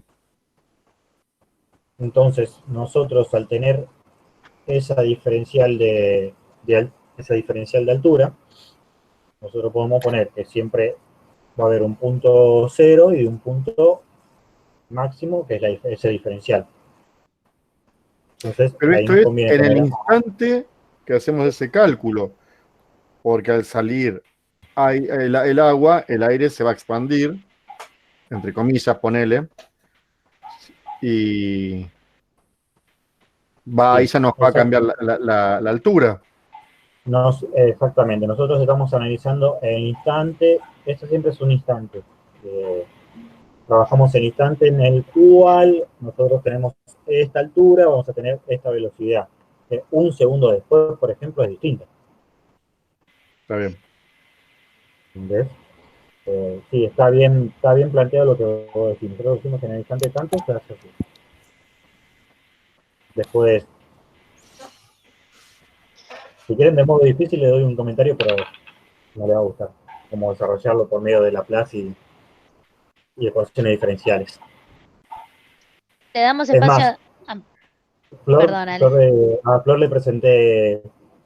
Speaker 2: Entonces, nosotros al tener esa diferencial esa diferencial de altura, nosotros podemos poner que siempre va a haber un punto cero y un punto máximo, que es ese diferencial. Entonces,
Speaker 3: Pero
Speaker 2: ahí
Speaker 3: esto
Speaker 2: nos
Speaker 3: es
Speaker 2: conviene
Speaker 3: en el
Speaker 2: poner,
Speaker 3: instante que hacemos ese cálculo, porque al salir el agua, el aire se va a expandir, entre comillas, ponele, y ahí
Speaker 2: sí,
Speaker 3: ya nos va a cambiar la altura.
Speaker 2: exactamente, nosotros estamos analizando el instante, esto siempre es un instante. Trabajamos el instante en el cual nosotros tenemos esta altura, vamos a tener esta velocidad. Un segundo después, por ejemplo, es distinta.
Speaker 3: Está bien.
Speaker 2: ¿Entendés? Sí, está bien planteado lo que vos decís. Nosotros decimos que en el instante tanto se hace así. Después, si quieren de modo difícil, le doy un comentario, pero no le va a gustar. Cómo desarrollarlo por medio de Laplace y ecuaciones diferenciales.
Speaker 1: Le damos
Speaker 2: Es
Speaker 1: espacio
Speaker 2: más,
Speaker 1: Perdón, Ale.
Speaker 2: A Flor le presenté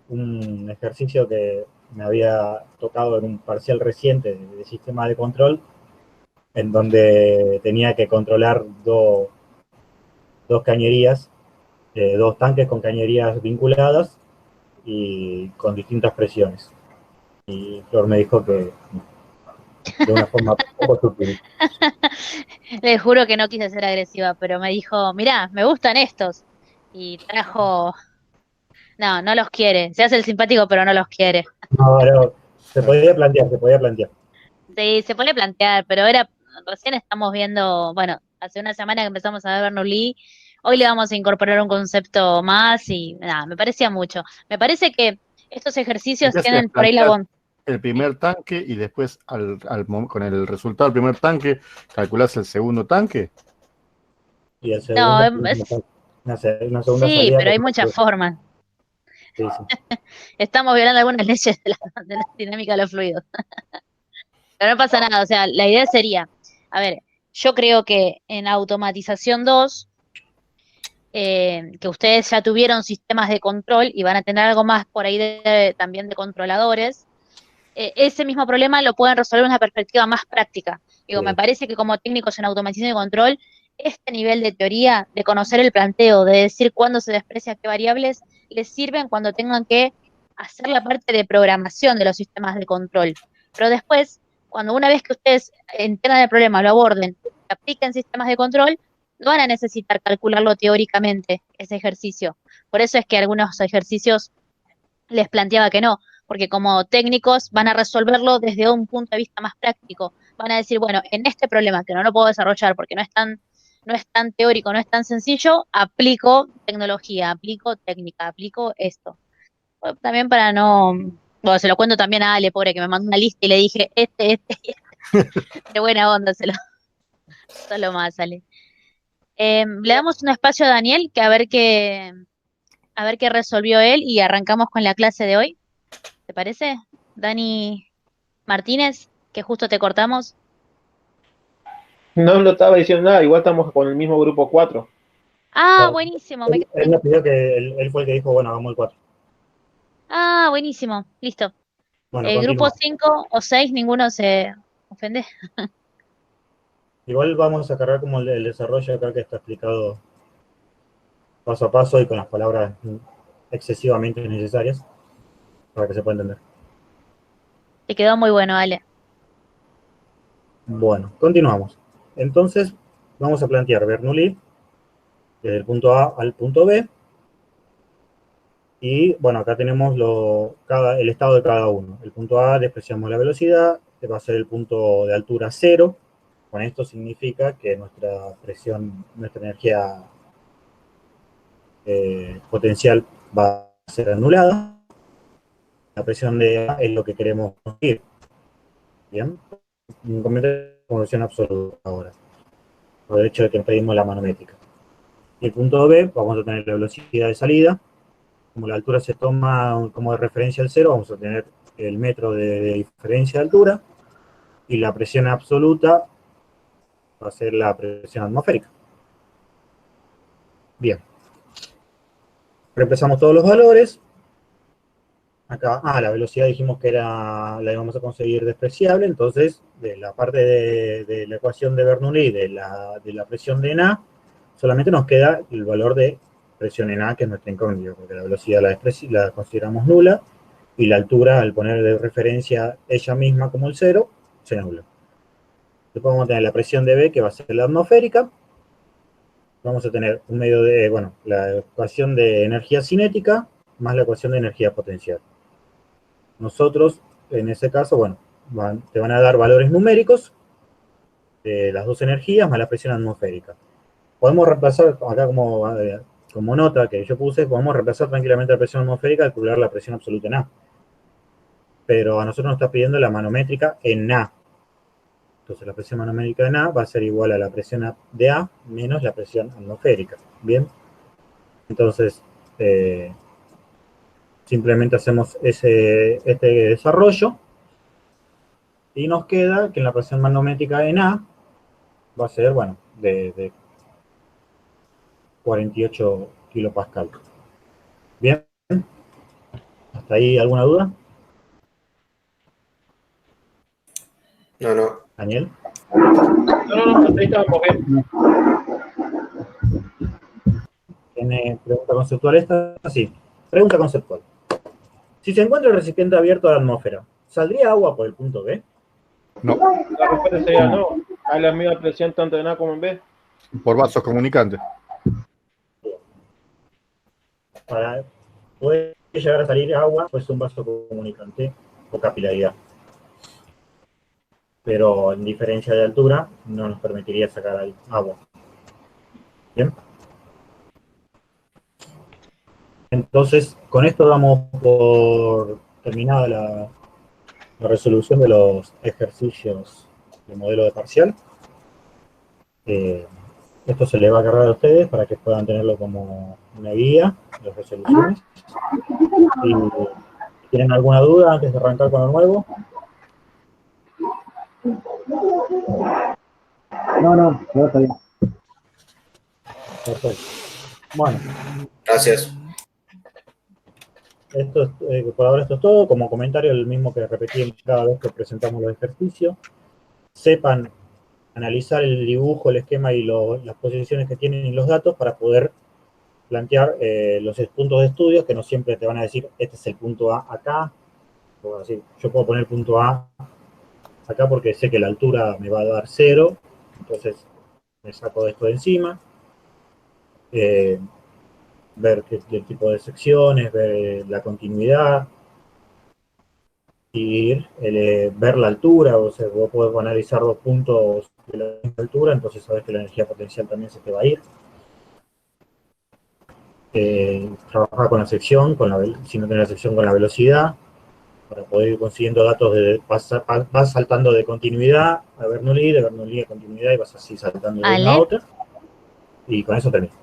Speaker 2: un ejercicio que me había tocado en un parcial reciente de sistema de control, en donde tenía que controlar dos cañerías, dos tanques con cañerías vinculadas y con distintas presiones. Y Flor me dijo que de una forma poco sutil.
Speaker 1: Le juro que no quise ser agresiva, pero me dijo, mirá, me gustan estos. Y trajo, no, no los quiere. Se hace el simpático, pero no los quiere.
Speaker 2: No, no, se podía plantear.
Speaker 1: Sí, se puede plantear, pero recién estamos viendo, bueno, hace una semana que empezamos a ver Bernoulli, hoy le vamos a incorporar un concepto más y nada, me parecía mucho. Me parece que estos ejercicios
Speaker 3: Entonces,
Speaker 1: tienen por ahí la
Speaker 3: planteas
Speaker 1: bondad.
Speaker 3: el primer tanque y después con el resultado del primer tanque calculás el segundo tanque.
Speaker 2: Y el
Speaker 1: No,
Speaker 2: segundo, una segunda
Speaker 1: sí,
Speaker 2: salida
Speaker 1: pero
Speaker 2: que
Speaker 1: hay muchas formas.
Speaker 2: sí, sí.
Speaker 1: Estamos violando algunas leyes de la dinámica de los fluidos. Pero no pasa nada, o sea, la idea sería, a ver, yo creo que en automatización 2 que ustedes ya tuvieron sistemas de control y van a tener algo más por ahí también de controladores, ese mismo problema lo pueden resolver en una perspectiva más práctica. Digo, me
Speaker 2: Sí.
Speaker 1: parece que como técnicos en automatización y control, este nivel de teoría, de conocer el planteo, de decir cuándo se desprecia qué variables, les sirven cuando tengan que hacer la parte de programación de los sistemas de control. Pero después, cuando una vez que ustedes entiendan el problema, lo aborden, apliquen sistemas de control, no van a necesitar calcularlo teóricamente, ese ejercicio. Por eso es que algunos ejercicios les planteaba que no, porque como técnicos van a resolverlo desde un punto de vista más práctico. Van a decir, bueno, en este problema que no lo puedo desarrollar porque no es tan teórico, no es tan sencillo, aplico tecnología, aplico técnica, aplico esto. Bueno, también para no, bueno, se lo cuento también a Ale, pobre, que me mandó una lista y le dije, de buena onda, solo más, Ale. Le damos un espacio a Daniel, que a ver qué resolvió él y arrancamos con la clase de hoy. ¿Te parece? Dani Martínez, que justo te cortamos.
Speaker 4: No lo estaba diciendo nada, igual estamos con el mismo grupo 4.
Speaker 1: Ah,
Speaker 2: No,
Speaker 1: buenísimo.
Speaker 2: él me pidió que él fue el que dijo, bueno, hagamos el 4.
Speaker 1: Ah, buenísimo. Listo.
Speaker 2: Bueno,
Speaker 1: Grupo
Speaker 2: continúa.
Speaker 1: 5 o 6, ninguno se ofende.
Speaker 2: Igual vamos a cargar como el desarrollo acá que está explicado paso a paso y con las palabras excesivamente necesarias para que se pueda entender.
Speaker 1: Te quedó muy bueno, Ale.
Speaker 2: Bueno, continuamos. Entonces, vamos a plantear Bernoulli desde el punto A al punto B. Y bueno, acá tenemos el estado de cada uno. El punto A despreciamos la velocidad, que va a ser el punto de altura 0. Con esto significa que nuestra presión, nuestra energía potencial va a ser anulada. La presión de A es lo que queremos conseguir. Bien, un comentario de conversión absoluta ahora, por el hecho de que pedimos la manométrica. Y el punto B, vamos a tener la velocidad de salida. Como la altura se toma como de referencia al 0, vamos a tener el metro de diferencia de altura. Y la presión absoluta va a ser la presión atmosférica. Bien. Reemplazamos todos los valores. Acá, la velocidad dijimos que la íbamos a conseguir despreciable, entonces de la parte de la ecuación de Bernoulli de la presión de Na, solamente nos queda el valor de presión en A, que es nuestra incógnita, porque la velocidad la consideramos nula, y la altura, al poner de referencia ella misma como el cero, se nula. Después vamos a tener la presión de B, que va a ser la atmosférica. Vamos a tener un medio de, bueno, la ecuación de energía cinética más la ecuación de energía potencial. Nosotros, en ese caso, bueno, te van a dar valores numéricos de las dos energías más la presión atmosférica. Podemos reemplazar, acá como nota que yo puse, podemos reemplazar tranquilamente la presión atmosférica al calcular la presión absoluta en A. Pero a nosotros nos está pidiendo la manométrica en A. Entonces la presión manométrica en A va a ser igual a la presión de A menos la presión atmosférica. ¿Bien? Entonces, simplemente hacemos este desarrollo y nos queda que en la presión manométrica en A va a ser, bueno, de 48 kilopascal. ¿Bien? ¿Hasta ahí alguna duda?
Speaker 6: No.
Speaker 2: ¿Daniel?
Speaker 4: No, hasta ahí estábamos bien.
Speaker 2: ¿Tiene pregunta conceptual esta? Sí. Pregunta conceptual. Si se encuentra el recipiente abierto a la atmósfera, ¿saldría agua por el punto B?
Speaker 3: No,
Speaker 4: La respuesta sería no. Hay la misma presión tanto en A como en B.
Speaker 3: por vasos comunicantes.
Speaker 2: Para poder llegar a salir agua, pues un vaso comunicante o capilaridad. Pero en diferencia de altura, no nos permitiría sacar agua. ¿Bien? Entonces, con esto damos por terminada la resolución de los ejercicios de modelo de parcial. Esto se le va a cargar a ustedes para que puedan tenerlo como una guía de las resoluciones. Si tienen alguna duda antes de arrancar con lo nuevo.
Speaker 7: No, todo está bien.
Speaker 2: Perfecto. Bueno,
Speaker 6: Gracias.
Speaker 2: por ahora esto es todo. Como comentario, el mismo que repetí cada vez que presentamos los ejercicios. Sepan analizar el dibujo, el esquema y las posiciones que tienen y los datos para poder plantear los puntos de estudio, que no siempre te van a decir, este es el punto A acá. O así, yo puedo poner punto A acá porque sé que la altura me va a dar 0, entonces me saco esto de encima. Ver qué tipo de secciones, ver la continuidad, y ver la altura, o sea, vos podés analizar dos puntos de la misma altura, entonces sabes que la energía potencial también se te va a ir. Trabajar con la sección, si no tenés la sección, con la velocidad, para poder ir consiguiendo datos vas saltando de continuidad a Bernoulli a continuidad, y vas así saltando de una a
Speaker 1: Ale,
Speaker 2: otra, y con eso termino.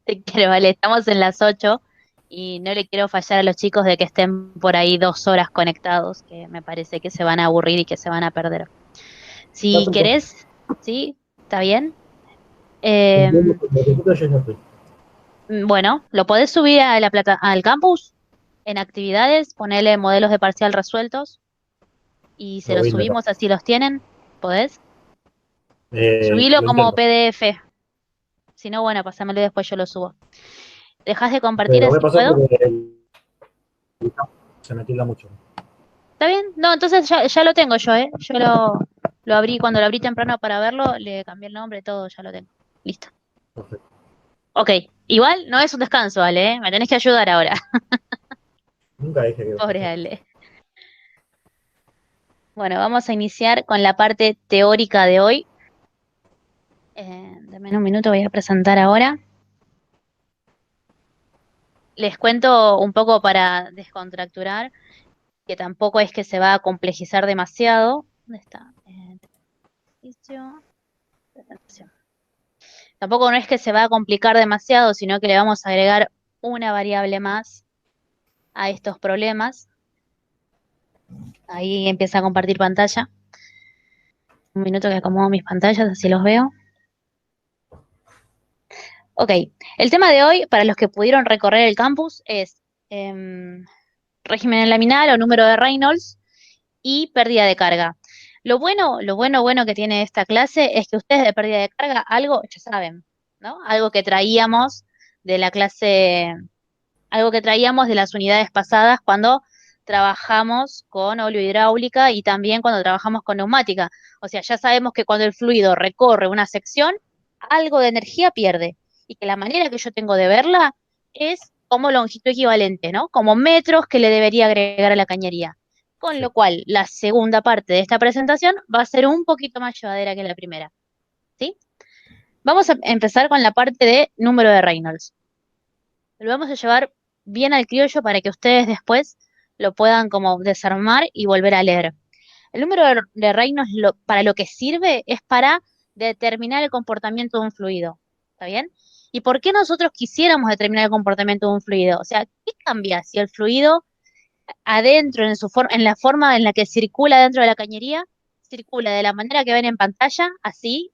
Speaker 1: te quiero, vale, estamos en las 8 y no le quiero fallar a los chicos de que estén por ahí 2 horas conectados, que me parece que se van a aburrir y que se van a perder. Si
Speaker 2: Perfecto.
Speaker 1: querés, ¿sí? ¿Está bien? Em,
Speaker 2: Yo ya estoy.
Speaker 1: bueno, lo podés subir a al campus en actividades, ponerle modelos de parcial resueltos y se
Speaker 2: Lo
Speaker 1: los
Speaker 2: vi,
Speaker 1: subimos así los tienen. ¿Podés? Subilo
Speaker 2: lo
Speaker 1: como
Speaker 2: intento.
Speaker 1: PDF. Si no, bueno, pásamelo y después yo lo subo. ¿Dejás de compartir
Speaker 2: Lo voy a
Speaker 1: así
Speaker 2: pasar
Speaker 1: puedo?
Speaker 2: porque se me tilda mucho.
Speaker 1: ¿Está bien? No, entonces ya lo tengo yo, ¿eh? Yo lo abrí, cuando lo abrí temprano para verlo, le cambié el nombre, todo, ya lo tengo. Listo.
Speaker 2: Perfecto.
Speaker 1: Ok, igual no es un descanso, Ale, ¿eh? Me tenés que ayudar ahora.
Speaker 2: Nunca dije que iba a
Speaker 1: Pobre
Speaker 2: hacer.
Speaker 1: Ale. Bueno, vamos a iniciar con la parte teórica de hoy. Dame un minuto, voy a presentar ahora. Les cuento un poco para descontracturar, que tampoco es que se va a complejizar demasiado. ¿Dónde está? Ejercicio, presentación. Tampoco no es que se va a complicar demasiado, sino que le vamos a agregar una variable más a estos problemas. Ahí empieza a compartir pantalla. Un minuto que acomodo mis pantallas, así los veo. Ok, el tema de hoy, para los que pudieron recorrer el campus, es régimen laminar o número de Reynolds y pérdida de carga. Bueno que tiene esta clase es que ustedes de pérdida de carga algo ya saben, ¿no? Algo que traíamos de la clase, algo que traíamos de las unidades pasadas cuando trabajamos con oleohidráulica y también cuando trabajamos con neumática. O sea, ya sabemos que cuando el fluido recorre una sección, algo de energía pierde. Y que la manera que yo tengo de verla es como longitud equivalente, ¿no? Como metros que le debería agregar a la cañería. Con
Speaker 3: Sí.
Speaker 1: lo cual, la segunda parte de esta presentación va a ser un poquito más llevadera que la primera. ¿Sí? Vamos a empezar con la parte de número de Reynolds. Lo vamos a llevar bien al criollo para que ustedes después lo puedan como desarmar y volver a leer. El número de Reynolds para lo que sirve es para determinar el comportamiento de un fluido. ¿Está bien? ¿Y por qué nosotros quisiéramos determinar el comportamiento de un fluido? O sea, ¿qué cambia si el fluido adentro, en la forma en la que circula dentro de la cañería, circula de la manera que ven en pantalla, así,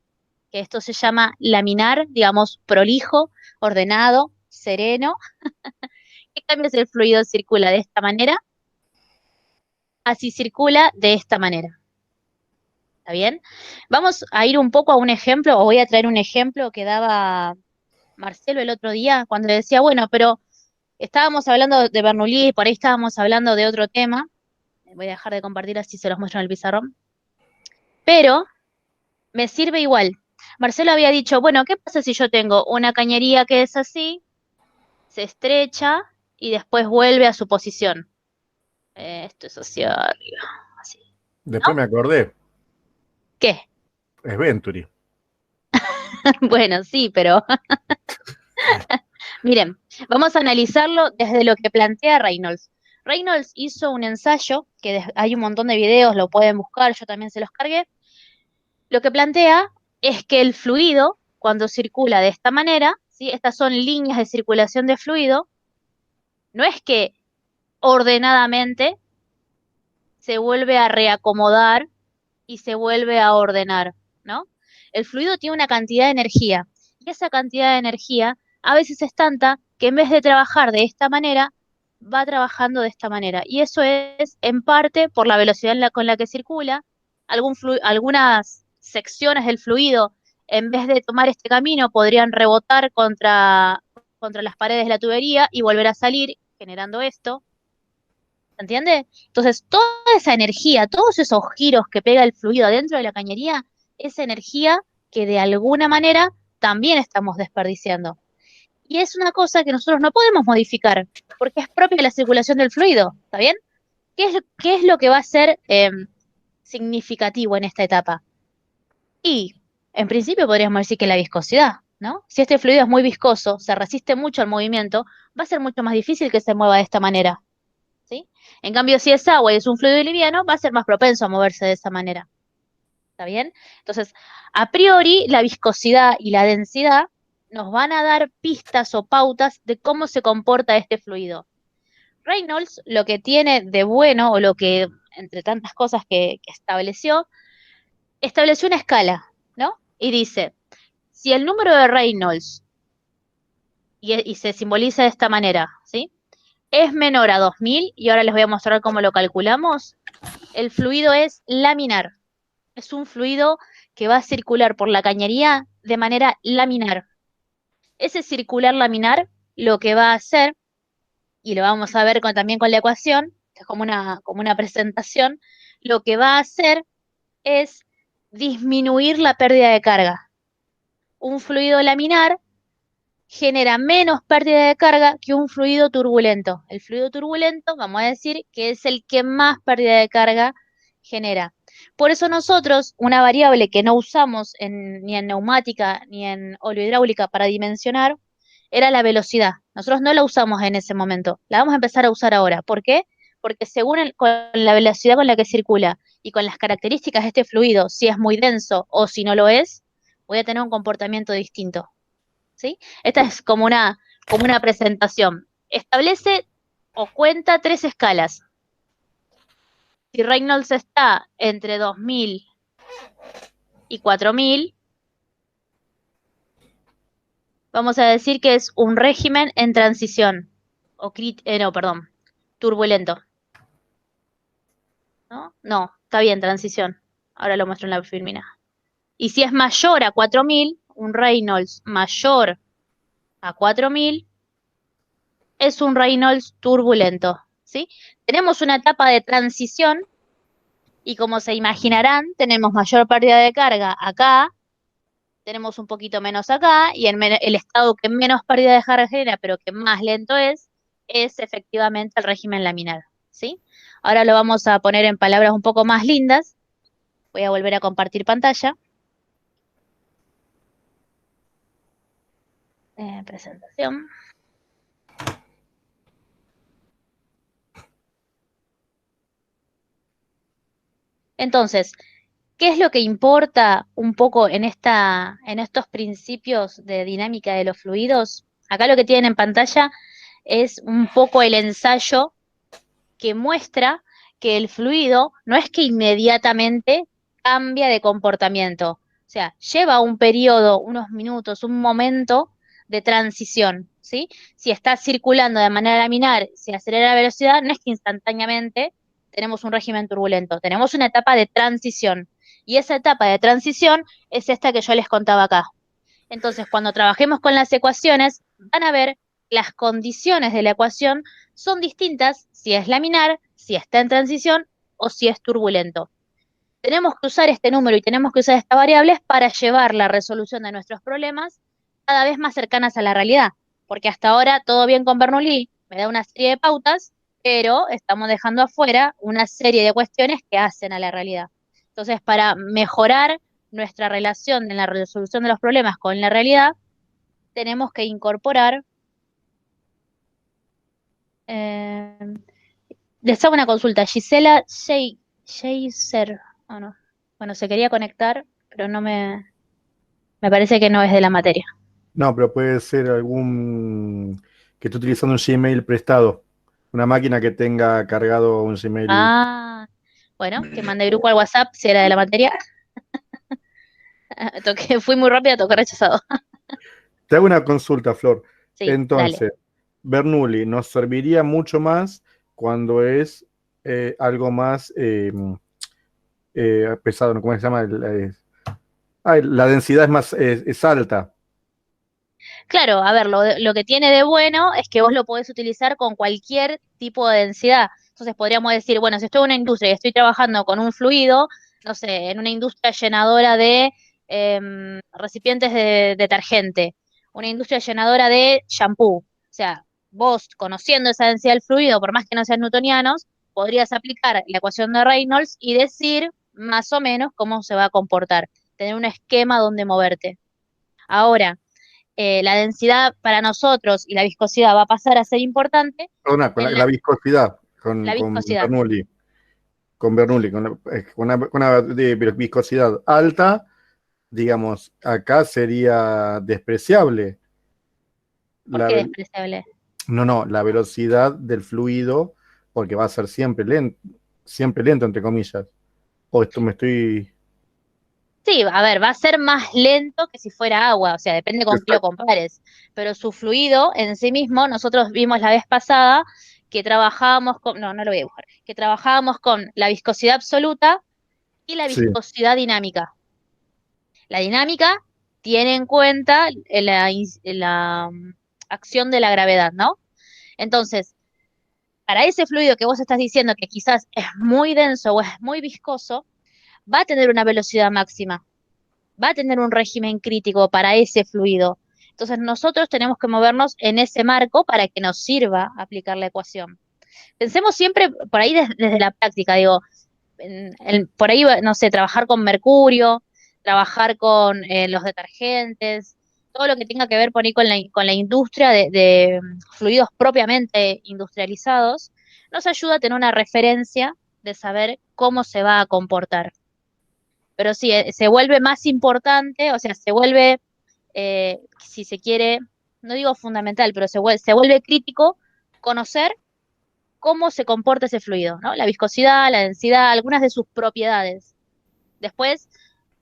Speaker 1: que esto se llama laminar, digamos, prolijo, ordenado, sereno? ¿Qué cambia si el fluido circula de esta manera? Así circula de esta manera. ¿Está bien? Vamos a ir un poco a un ejemplo, o voy a traer un ejemplo que daba Marcelo el otro día, cuando le decía, bueno, pero estábamos hablando de Bernoulli, por ahí estábamos hablando de otro tema. Voy a dejar de compartir así se los muestro en el pizarrón. Pero me sirve igual. Marcelo había dicho, bueno, ¿qué pasa si yo tengo una cañería que es así, se estrecha y después vuelve a su posición? Esto es hacia arriba, así,
Speaker 3: Después
Speaker 1: ¿no?
Speaker 3: me acordé,
Speaker 1: ¿Qué?
Speaker 3: es Venturi.
Speaker 1: Bueno, sí, pero miren, vamos a analizarlo desde lo que plantea Reynolds. Reynolds hizo un ensayo, que hay un montón de videos, lo pueden buscar, yo también se los cargué. Lo que plantea es que el fluido, cuando circula de esta manera, ¿sí? Estas son líneas de circulación de fluido, no es que ordenadamente se vuelve a reacomodar y se vuelve a ordenar, ¿no? El fluido tiene una cantidad de energía y esa cantidad de energía a veces es tanta que en vez de trabajar de esta manera, va trabajando de esta manera. Y eso es en parte por la velocidad con la que circula. Algunas secciones del fluido, en vez de tomar este camino, podrían rebotar contra las paredes de la tubería y volver a salir, generando esto. ¿Se entiende? Entonces, toda esa energía, todos esos giros que pega el fluido dentro de la cañería, es energía que de alguna manera también estamos desperdiciando. Y es una cosa que nosotros no podemos modificar, porque es propia de la circulación del fluido, ¿está bien? ¿Qué es lo que va a ser significativo en esta etapa? Y, en principio, podríamos decir que la viscosidad, ¿no? Si este fluido es muy viscoso, se resiste mucho al movimiento, va a ser mucho más difícil que se mueva de esta manera. ¿Sí? En cambio, si es agua y es un fluido liviano, va a ser más propenso a moverse de esa manera. ¿Está bien? Entonces, a priori, la viscosidad y la densidad nos van a dar pistas o pautas de cómo se comporta este fluido. Reynolds lo que tiene de bueno, o lo que, entre tantas cosas que estableció una escala, ¿no? Y dice, si el número de Reynolds, y se simboliza de esta manera, ¿sí? Es menor a 2000, y ahora les voy a mostrar cómo lo calculamos. El fluido es laminar. Es un fluido que va a circular por la cañería de manera laminar. Ese circular laminar lo que va a hacer, y lo vamos a ver también con la ecuación, que es como una presentación, lo que va a hacer es disminuir la pérdida de carga. Un fluido laminar genera menos pérdida de carga que un fluido turbulento. El fluido turbulento, vamos a decir, que es el que más pérdida de carga genera. Por eso nosotros, una variable que no usamos ni en neumática ni en oleohidráulica para dimensionar, era la velocidad. Nosotros no la usamos en ese momento, la vamos a empezar a usar ahora. ¿Por qué? Porque según con la velocidad con la que circula y con las características de este fluido, si es muy denso o si no lo es, voy a tener un comportamiento distinto. ¿Sí? Esta es como una presentación. Establece o cuenta tres escalas. Si Reynolds está entre 2000 y 4000, Vamos a decir que es un régimen en transición, o turbulento. ¿No? No, está bien, transición. Ahora lo muestro en la filmina. Y si es mayor a 4000, un Reynolds mayor a 4000, es un Reynolds turbulento, ¿sí? Tenemos una etapa de transición y como se imaginarán, tenemos mayor pérdida de carga acá, tenemos un poquito menos acá, y el estado que menos pérdida de carga genera, pero que más lento es efectivamente el régimen laminar, ¿sí? Ahora lo vamos a poner en palabras un poco más lindas. Voy a volver a compartir pantalla. Presentación. Entonces, ¿qué es lo que importa un poco en estos principios de dinámica de los fluidos? Acá lo que tienen en pantalla es un poco el ensayo que muestra que el fluido no es que inmediatamente cambia de comportamiento. O sea, lleva un periodo, unos minutos, un momento de transición, ¿sí? Si está circulando de manera laminar, si acelera la velocidad, no es que instantáneamente tenemos un régimen turbulento, tenemos una etapa de transición. Y esa etapa de transición es esta que yo les contaba acá. Entonces, cuando trabajemos con las ecuaciones, van a ver las condiciones de la ecuación son distintas si es laminar, si está en transición o si es turbulento. Tenemos que usar este número y tenemos que usar estas variables para llevar la resolución de nuestros problemas cada vez más cercanas a la realidad, porque hasta ahora todo bien con Bernoulli, me da una serie de pautas, pero estamos dejando afuera una serie de cuestiones que hacen a la realidad. Entonces, para mejorar nuestra relación en la resolución de los problemas con la realidad, tenemos que incorporar. Eh, Les hago una consulta. Gisela Scheiser, ¿o no? Bueno, se quería conectar, pero me parece que no es de la materia.
Speaker 3: No, pero puede ser algún que esté utilizando un Gmail prestado. Una máquina que tenga cargado un Gmail.
Speaker 1: Ah, bueno, que mande grupo al WhatsApp si era de la materia. Fui muy rápida, toqué rechazado.
Speaker 3: Te hago una consulta, Flor.
Speaker 1: Sí, dale.
Speaker 3: Entonces, Bernoulli nos serviría mucho más cuando es algo más pesado, ¿no? ¿Cómo se llama? La densidad es más es alta.
Speaker 1: Claro, a ver, lo que tiene de bueno es que vos lo podés utilizar con cualquier tipo de densidad. Entonces podríamos decir, bueno, si estoy en una industria y estoy trabajando con un fluido, no sé, en una industria llenadora de recipientes de detergente, una industria llenadora de shampoo. O sea, vos conociendo esa densidad del fluido, por más que no sean newtonianos, podrías aplicar la ecuación de Reynolds y decir más o menos cómo se va a comportar, tener un esquema donde moverte. Ahora, la densidad para nosotros y la viscosidad va a pasar a ser importante
Speaker 3: Perdona, con
Speaker 1: en
Speaker 3: la viscosidad,
Speaker 1: la
Speaker 3: con
Speaker 1: viscosidad.
Speaker 3: Bernoulli. Con Bernoulli, con una viscosidad alta, digamos, acá sería despreciable.
Speaker 1: ¿Por
Speaker 3: La,
Speaker 1: qué
Speaker 3: vel-
Speaker 1: despreciable?
Speaker 3: no, la velocidad del fluido, porque va a ser siempre lento, entre comillas. O esto me estoy.
Speaker 1: Sí, a ver, va a ser más lento que si fuera agua, o sea, depende con qué lo compares, pero su fluido en sí mismo, nosotros vimos la vez pasada que trabajábamos con, no lo voy a dibujar, que trabajábamos con la viscosidad absoluta y la
Speaker 3: Sí,
Speaker 1: viscosidad dinámica. La dinámica tiene en cuenta la acción de la gravedad, ¿no? Entonces, para ese fluido que vos estás diciendo que quizás es muy denso o es muy viscoso, va a tener una velocidad máxima, va a tener un régimen crítico para ese fluido. Entonces nosotros tenemos que movernos en ese marco para que nos sirva aplicar la ecuación. Pensemos siempre por ahí desde la práctica, digo, por ahí, no sé, trabajar con mercurio, trabajar con los detergentes, todo lo que tenga que ver por ahí con la industria de fluidos propiamente industrializados, nos ayuda a tener una referencia de saber cómo se va a comportar. Pero sí, se vuelve más importante, o sea, se vuelve, si se quiere, no digo fundamental, pero se vuelve crítico conocer cómo se comporta ese fluido, ¿no? La viscosidad, la densidad, algunas de sus propiedades. Después,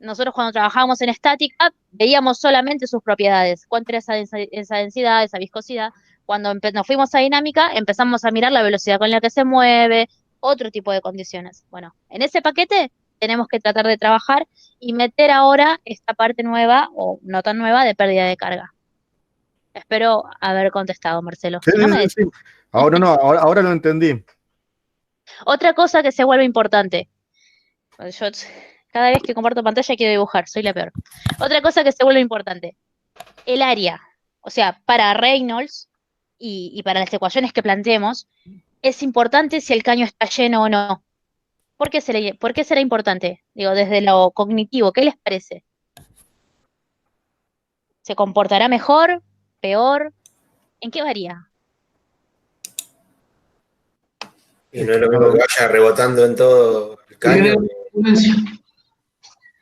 Speaker 1: nosotros cuando trabajábamos en estática veíamos solamente sus propiedades, cuánto era esa densidad, esa viscosidad. Cuando nos fuimos a dinámica, empezamos a mirar la velocidad con la que se mueve, otro tipo de condiciones. Bueno, en ese paquete tenemos que tratar de trabajar y meter ahora esta parte nueva, o no tan nueva, de pérdida de carga. Espero haber contestado, Marcelo.
Speaker 3: Sí,
Speaker 1: Si no me
Speaker 3: sí, sí. Ahora no, ahora lo entendí.
Speaker 1: Otra cosa que se vuelve importante. Yo cada vez que comparto pantalla quiero dibujar, soy la peor. Otra cosa que se vuelve importante. El área. O sea, para Reynolds y para las ecuaciones que planteemos, es importante si el caño está lleno o no. ¿Por qué será importante? Digo, desde lo cognitivo, ¿qué les parece? ¿Se comportará mejor? ¿Peor? ¿En qué varía?
Speaker 6: Y no es lo mismo que vaya rebotando en todo el caño.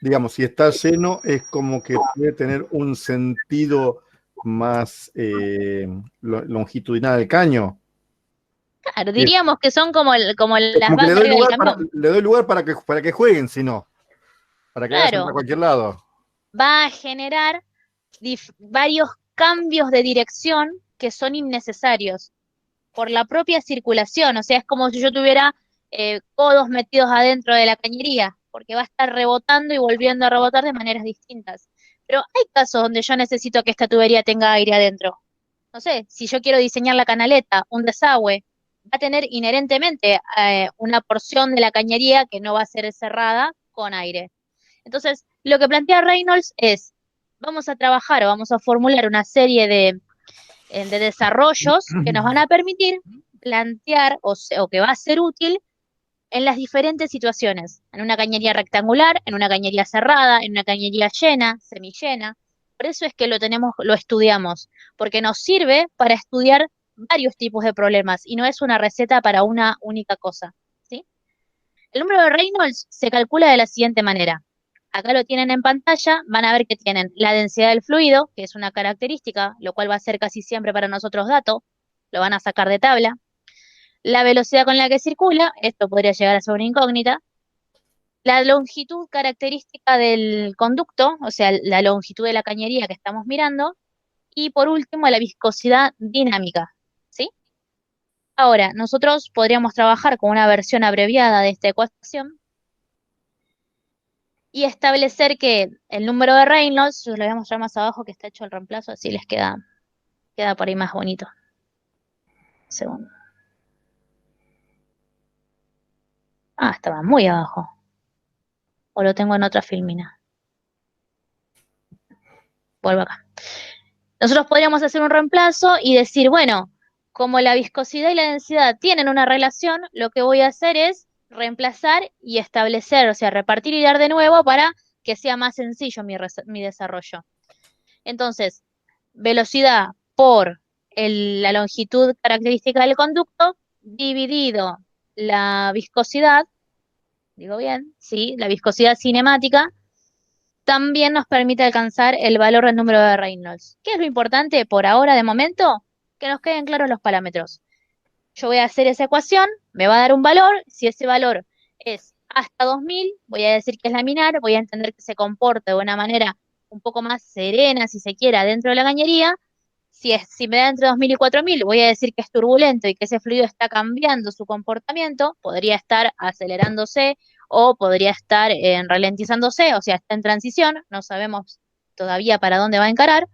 Speaker 3: Digamos, si está lleno, es como que puede tener un sentido más longitudinal del caño.
Speaker 1: Claro, diríamos que son como las
Speaker 3: Como que
Speaker 1: vacas arriba del camión.
Speaker 3: le doy lugar para que jueguen, si no, para que vayan para
Speaker 1: Claro,
Speaker 3: cualquier lado.
Speaker 1: va a generar varios cambios de dirección que son innecesarios por la propia circulación. O sea, es como si yo tuviera codos metidos adentro de la cañería, porque va a estar rebotando y volviendo a rebotar de maneras distintas. Pero hay casos donde yo necesito que esta tubería tenga aire adentro. No sé, si yo quiero diseñar la canaleta, un desagüe, va a tener inherentemente una porción de la cañería que no va a ser cerrada con aire. Entonces, lo que plantea Reynolds es, vamos a trabajar o vamos a formular una serie de desarrollos que nos van a permitir plantear o que va a ser útil en las diferentes situaciones, en una cañería rectangular, en una cañería cerrada, en una cañería llena, semillena. Por eso es que lo estudiamos, porque nos sirve para estudiar varios tipos de problemas y no es una receta para una única cosa, ¿sí? El número de Reynolds se calcula de la siguiente manera. Acá lo tienen en pantalla, van a ver que tienen la densidad del fluido, que es una característica, lo cual va a ser casi siempre para nosotros dato, lo van a sacar de tabla. La velocidad con la que circula, esto podría llegar a ser una incógnita. La longitud característica del conducto, o sea, la longitud de la cañería que estamos mirando. Y por último, la viscosidad dinámica, ¿sí? Ahora, nosotros podríamos trabajar con una versión abreviada de esta ecuación y establecer que el número de Reynolds, yo lo voy a mostrar más abajo que está hecho el reemplazo, así les queda por ahí más bonito. Un segundo. Ah, estaba muy abajo. O lo tengo en otra filmina. Vuelvo acá. Nosotros podríamos hacer un reemplazo y decir, bueno, como la viscosidad y la densidad tienen una relación, lo que voy a hacer es reemplazar y establecer, o sea, repartir y dar de nuevo para que sea más sencillo mi desarrollo. Entonces, velocidad por la longitud característica del conducto dividido la viscosidad, digo bien, sí, la viscosidad cinemática, también nos permite alcanzar el valor del número de Reynolds. ¿Qué es lo importante por ahora, de momento? Que nos queden claros los parámetros. Yo voy a hacer esa ecuación, me va a dar un valor, si ese valor es hasta 2000, voy a decir que es laminar, voy a entender que se comporta de una manera un poco más serena, si se quiera, dentro de la cañería. Si me da entre 2000 y 4000, voy a decir que es turbulento y que ese fluido está cambiando su comportamiento, podría estar acelerándose o podría estar ralentizándose, o sea, está en transición, no sabemos todavía para dónde va a encarar.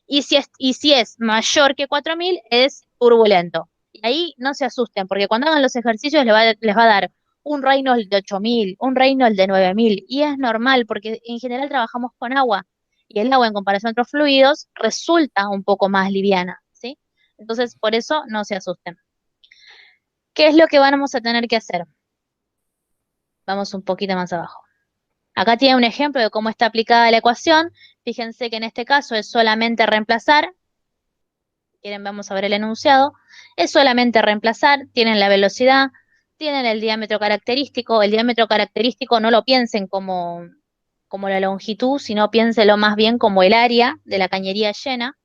Speaker 1: Y si es mayor que 4000, es turbulento. Y ahí no se asusten, porque cuando hagan los ejercicios les va a dar un Reynolds de 8000, un Reynolds de 9000, y es normal, porque en general trabajamos con agua, y el agua en comparación a otros fluidos resulta un poco más liviana, ¿sí? Entonces, por eso no se asusten. ¿Qué es lo que vamos a tener que hacer? Vamos un poquito más abajo. Acá tiene un ejemplo de cómo está aplicada la ecuación. Fíjense que en este caso es solamente reemplazar. Quieren, vamos a ver el enunciado. Es solamente reemplazar. Tienen la velocidad, tienen el diámetro característico. El diámetro característico no lo piensen como la longitud, sino piénselo más bien como el área de la cañería llena.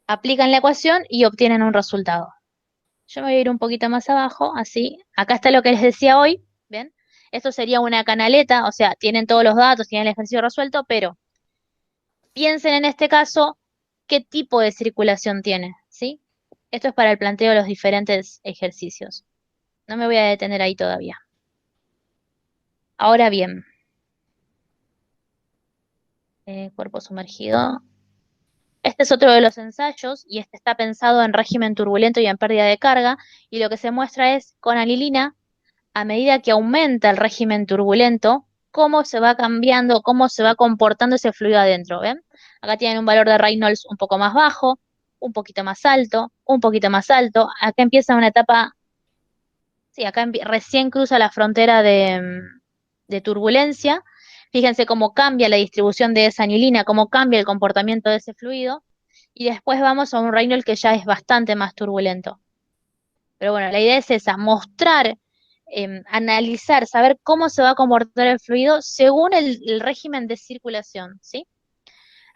Speaker 1: Aplican la ecuación y obtienen un resultado. Yo me voy a ir un poquito más abajo, así. Acá está lo que les decía hoy, ¿ven? Esto sería una canaleta, o sea, tienen todos los datos, tienen el ejercicio resuelto, pero piensen en este caso qué tipo de circulación tiene, ¿sí? Esto es para el planteo de los diferentes ejercicios. No me voy a detener ahí todavía. Ahora bien, cuerpo sumergido. Este es otro de los ensayos y este está pensado en régimen turbulento y en pérdida de carga, y lo que se muestra es con anilina, a medida que aumenta el régimen turbulento, cómo se va cambiando, cómo se va comportando ese fluido adentro, ¿ven? Acá tienen un valor de Reynolds un poco más bajo, un poquito más alto, un poquito más alto. Acá empieza una etapa, sí, acá recién cruza la frontera de turbulencia. Fíjense cómo cambia la distribución de esa anilina, cómo cambia el comportamiento de ese fluido. Y después vamos a un Reynolds que ya es bastante más turbulento. Pero bueno, la idea es esa, mostrar, analizar, saber cómo se va a comportar el fluido según el régimen de circulación, ¿sí?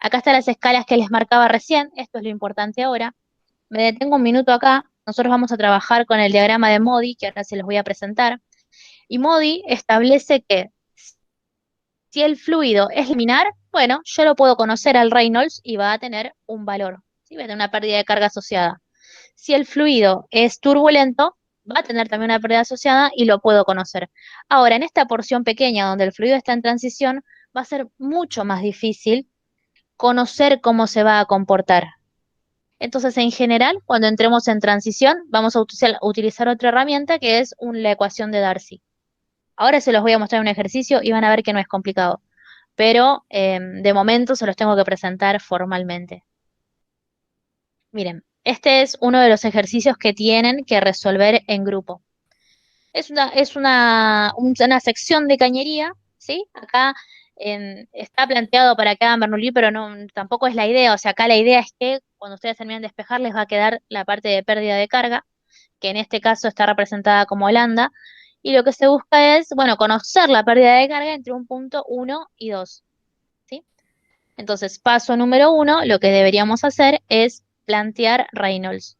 Speaker 1: Acá están las escalas que les marcaba recién, esto es lo importante ahora. Me detengo un minuto acá, nosotros vamos a trabajar con el diagrama de Modi, que ahora se los voy a presentar. Y Modi establece que si el fluido es laminar, bueno, yo lo puedo conocer al Reynolds y va a tener un valor, ¿sí? Va a tener una pérdida de carga asociada. Si el fluido es turbulento, va a tener también una pérdida asociada y lo puedo conocer. Ahora, en esta porción pequeña donde el fluido está en transición, va a ser mucho más difícil conocer cómo se va a comportar. Entonces, en general, cuando entremos en transición, vamos a utilizar otra herramienta que es la ecuación de Darcy. Ahora se los voy a mostrar en un ejercicio y van a ver que no es complicado, pero de momento se los tengo que presentar formalmente. Miren, este es uno de los ejercicios que tienen que resolver en grupo. Es una sección de cañería, ¿sí? Acá está planteado para que hagan Bernoulli, pero no, tampoco es la idea. O sea, acá la idea es que cuando ustedes terminen de despejar les va a quedar la parte de pérdida de carga, que en este caso está representada como lambda, y lo que se busca es, bueno, conocer la pérdida de carga entre un punto 1 y 2, ¿sí? Entonces, paso número 1, lo que deberíamos hacer es plantear Reynolds.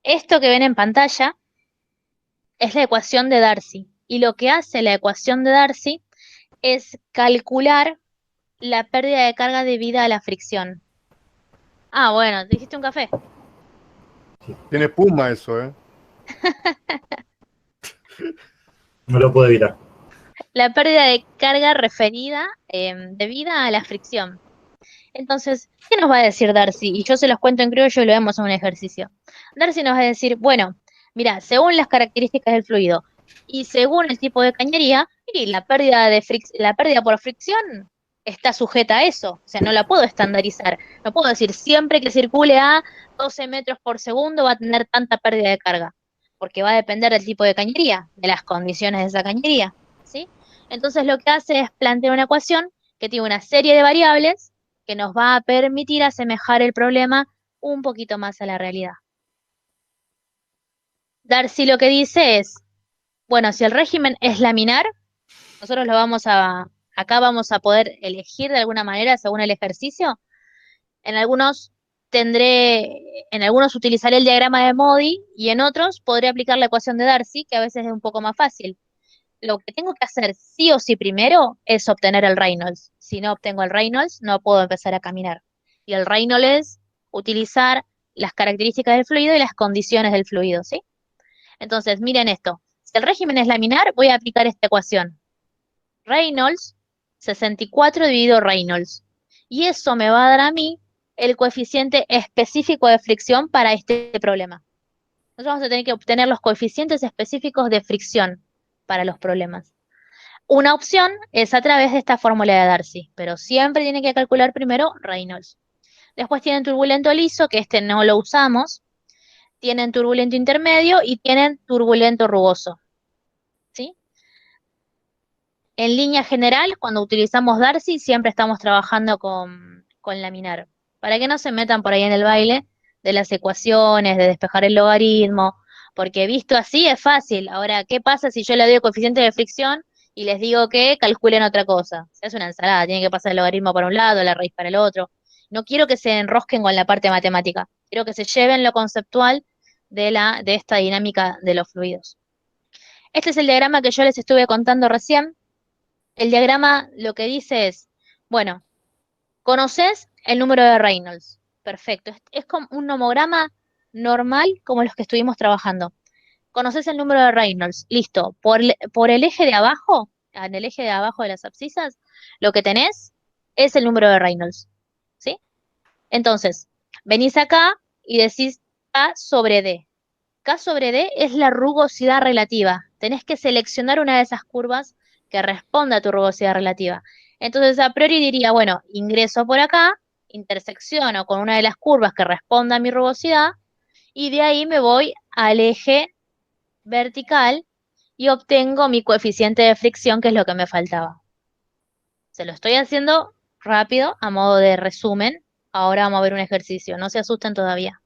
Speaker 1: Esto que ven en pantalla es la ecuación de Darcy. Y lo que hace la ecuación de Darcy es calcular la pérdida de carga debida a la fricción. Ah, bueno, ¿te hiciste un café?
Speaker 3: Tiene espuma eso, ¿eh?
Speaker 2: No lo puedo evitar.
Speaker 1: La pérdida de carga referida debida a la fricción. Entonces, ¿qué nos va a decir Darcy? Y yo se los cuento en criollo y lo vemos en un ejercicio. Darcy nos va a decir, bueno, mira, según las características del fluido y según el tipo de cañería, y la pérdida por fricción está sujeta a eso. O sea, no la puedo estandarizar. No puedo decir siempre que circule a 12 metros por segundo va a tener tanta pérdida de carga, porque va a depender del tipo de cañería, de las condiciones de esa cañería, ¿sí? Entonces lo que hace es plantear una ecuación que tiene una serie de variables que nos va a permitir asemejar el problema un poquito más a la realidad. Darcy lo que dice es, bueno, si el régimen es laminar, nosotros acá vamos a poder elegir de alguna manera según el ejercicio. En algunos en algunos utilizaré el diagrama de Modi y en otros podré aplicar la ecuación de Darcy, que a veces es un poco más fácil. Lo que tengo que hacer sí o sí primero es obtener el Reynolds. Si no obtengo el Reynolds, no puedo empezar a caminar. Y el Reynolds es utilizar las características del fluido y las condiciones del fluido, ¿sí? Entonces, miren esto. Si el régimen es laminar, voy a aplicar esta ecuación. Reynolds, 64 dividido Reynolds. Y eso me va a dar a mí el coeficiente específico de fricción para este problema. Nosotros vamos a tener que obtener los coeficientes específicos de fricción para los problemas. Una opción es a través de esta fórmula de Darcy, pero siempre tienen que calcular primero Reynolds. Después tienen turbulento liso, que este no lo usamos. Tienen turbulento intermedio y tienen turbulento rugoso, ¿sí? En línea general, cuando utilizamos Darcy, siempre estamos trabajando con laminar, para que no se metan por ahí en el baile de las ecuaciones, de despejar el logaritmo, porque visto así es fácil. Ahora, ¿qué pasa si yo le doy el coeficiente de fricción y les digo que calculen otra cosa? Se hace una ensalada, tienen que pasar el logaritmo para un lado, la raíz para el otro. No quiero que se enrosquen con la parte matemática, quiero que se lleven lo conceptual de esta dinámica de los fluidos. Este es el diagrama que yo les estuve contando recién. El diagrama lo que dice es, bueno, conoces el número de Reynolds. Perfecto. Es como un nomograma normal como los que estuvimos trabajando. Conoces el número de Reynolds. Listo. Por el eje de abajo, en el eje de abajo de las abscisas, lo que tenés es el número de Reynolds. ¿Sí? Entonces, venís acá y decís K sobre D. K sobre D es la rugosidad relativa. Tenés que seleccionar una de esas curvas que responda a tu rugosidad relativa. Entonces, a priori diría, bueno, ingreso por acá, intersecciono con una de las curvas que responda a mi rugosidad, y de ahí me voy al eje vertical y obtengo mi coeficiente de fricción, que es lo que me faltaba. Se lo estoy haciendo rápido, a modo de resumen. Ahora vamos a ver un ejercicio, no se asusten todavía.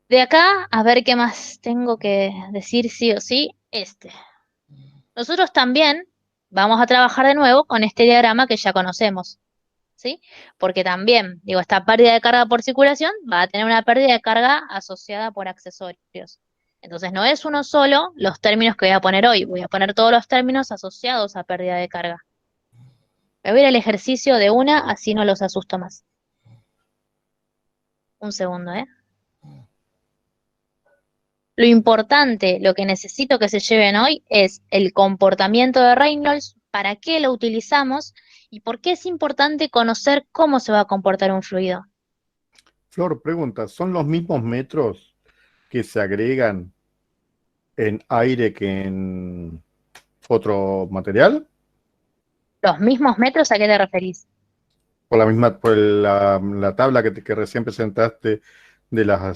Speaker 1: De acá, a ver qué más tengo que decir sí o sí, Nosotros también vamos a trabajar de nuevo con este diagrama que ya conocemos, ¿sí? Porque también, digo, esta pérdida de carga por circulación va a tener una pérdida de carga asociada por accesorios. Entonces no es uno solo los términos que voy a poner hoy, voy a poner todos los términos asociados a pérdida de carga. Me voy a ir al ejercicio de una, así no los asusto más. Un segundo, ¿eh? Lo importante, lo que necesito que se lleven hoy es el comportamiento de Reynolds, para qué lo utilizamos y por qué es importante conocer cómo se va a comportar un fluido.
Speaker 3: Flor, pregunta, ¿son los mismos metros que se agregan en aire que en otro material?
Speaker 1: ¿Los mismos metros a qué te referís?
Speaker 3: Por la misma, por la tabla que recién presentaste de
Speaker 1: La,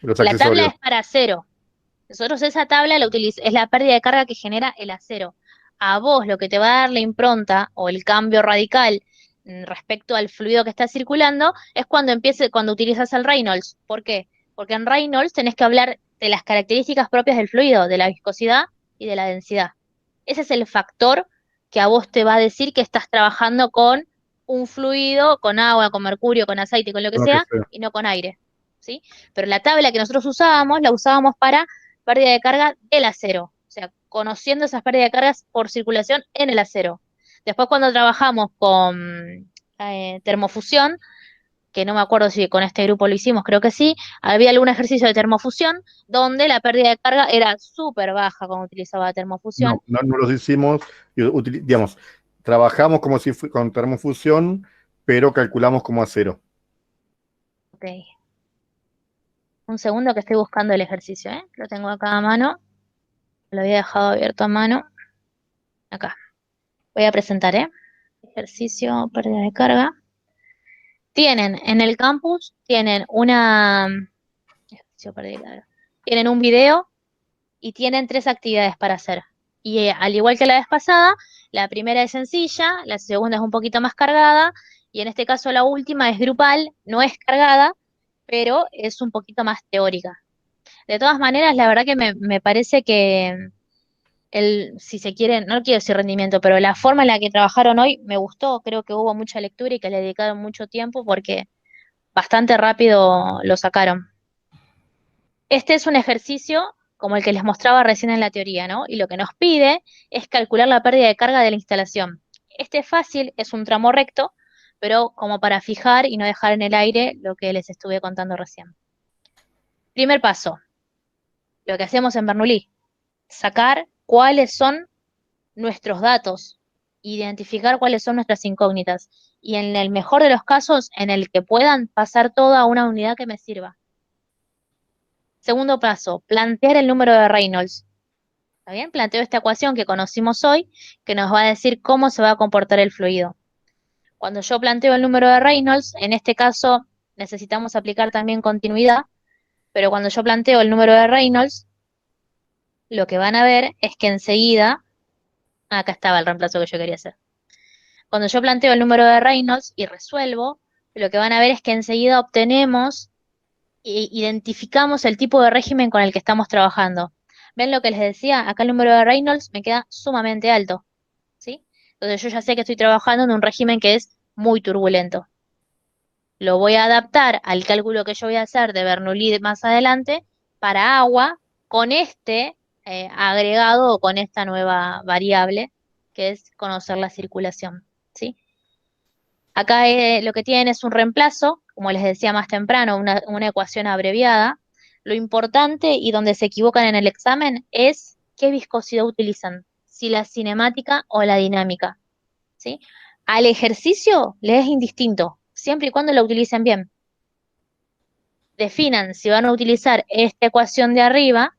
Speaker 3: los
Speaker 1: la tabla
Speaker 3: accesorios.
Speaker 1: es para acero. Nosotros esa tabla es la pérdida de carga que genera el acero. A vos lo que te va a dar la impronta o el cambio radical respecto al fluido que está circulando es cuando utilizas el Reynolds. ¿Por qué? Porque en Reynolds tenés que hablar de las características propias del fluido, de la viscosidad y de la densidad. Ese es el factor que a vos te va a decir que estás trabajando con un fluido, con agua, con mercurio, con aceite, con lo que
Speaker 3: Lo que
Speaker 1: sea,
Speaker 3: sea.
Speaker 1: y no con aire. ¿Sí? Pero la tabla que nosotros usábamos, la usábamos para pérdida de carga del acero, o sea, conociendo esas pérdidas de cargas por circulación en el acero. Después cuando trabajamos con termofusión, que no me acuerdo si con este grupo lo hicimos, creo que sí, había algún ejercicio de termofusión donde la pérdida de carga era súper baja cuando utilizaba termofusión.
Speaker 3: No los hicimos, digamos, trabajamos como si con termofusión, pero calculamos como acero.
Speaker 1: Ok. Un segundo que estoy buscando el ejercicio, ¿eh? Lo tengo acá a mano. Lo había dejado abierto a mano. Acá. Voy a presentar, ¿eh? Ejercicio, pérdida de carga. Tienen en el campus, tienen un video y tienen 3 actividades para hacer. Y al igual que la vez pasada, la primera es sencilla, la segunda es un poquito más cargada, y en este caso la última es grupal, no es cargada, pero es un poquito más teórica. De todas maneras, la verdad que me parece que si se quiere, no quiero decir rendimiento, pero la forma en la que trabajaron hoy me gustó, creo que hubo mucha lectura y que le dedicaron mucho tiempo porque bastante rápido lo sacaron. Este es un ejercicio como el que les mostraba recién en la teoría, ¿no? Y lo que nos pide es calcular la pérdida de carga de la instalación. Este es fácil, es un tramo recto, pero como para fijar y no dejar en el aire lo que les estuve contando recién. Primer paso, lo que hacemos en Bernoulli, sacar cuáles son nuestros datos, identificar cuáles son nuestras incógnitas y en el mejor de los casos, en el que puedan pasar todo a una unidad que me sirva. Segundo paso, plantear el número de Reynolds. ¿Está bien? Planteo esta ecuación que conocimos hoy, que nos va a decir cómo se va a comportar el fluido. Cuando yo planteo el número de Reynolds, en este caso necesitamos aplicar también continuidad, pero cuando yo planteo el número de Reynolds, lo que van a ver es que enseguida, acá estaba el reemplazo que yo quería hacer. Cuando yo planteo el número de Reynolds y resuelvo, lo que van a ver es que enseguida obtenemos e identificamos el tipo de régimen con el que estamos trabajando. ¿Ven lo que les decía? Acá el número de Reynolds me queda sumamente alto, ¿sí? Entonces yo ya sé que estoy trabajando en un régimen que es muy turbulento. lo voy a adaptar al cálculo que yo voy a hacer de Bernoulli más adelante para agua con este agregado o con esta nueva variable, que es conocer la circulación, ¿sí? Acá lo que tienen es un reemplazo, como les decía más temprano, una ecuación abreviada. Lo importante y donde se equivocan en el examen es qué viscosidad utilizan, si la cinemática o la dinámica, ¿sí? Al ejercicio le es indistinto, siempre y cuando lo utilicen bien. Definan si van a utilizar esta ecuación de arriba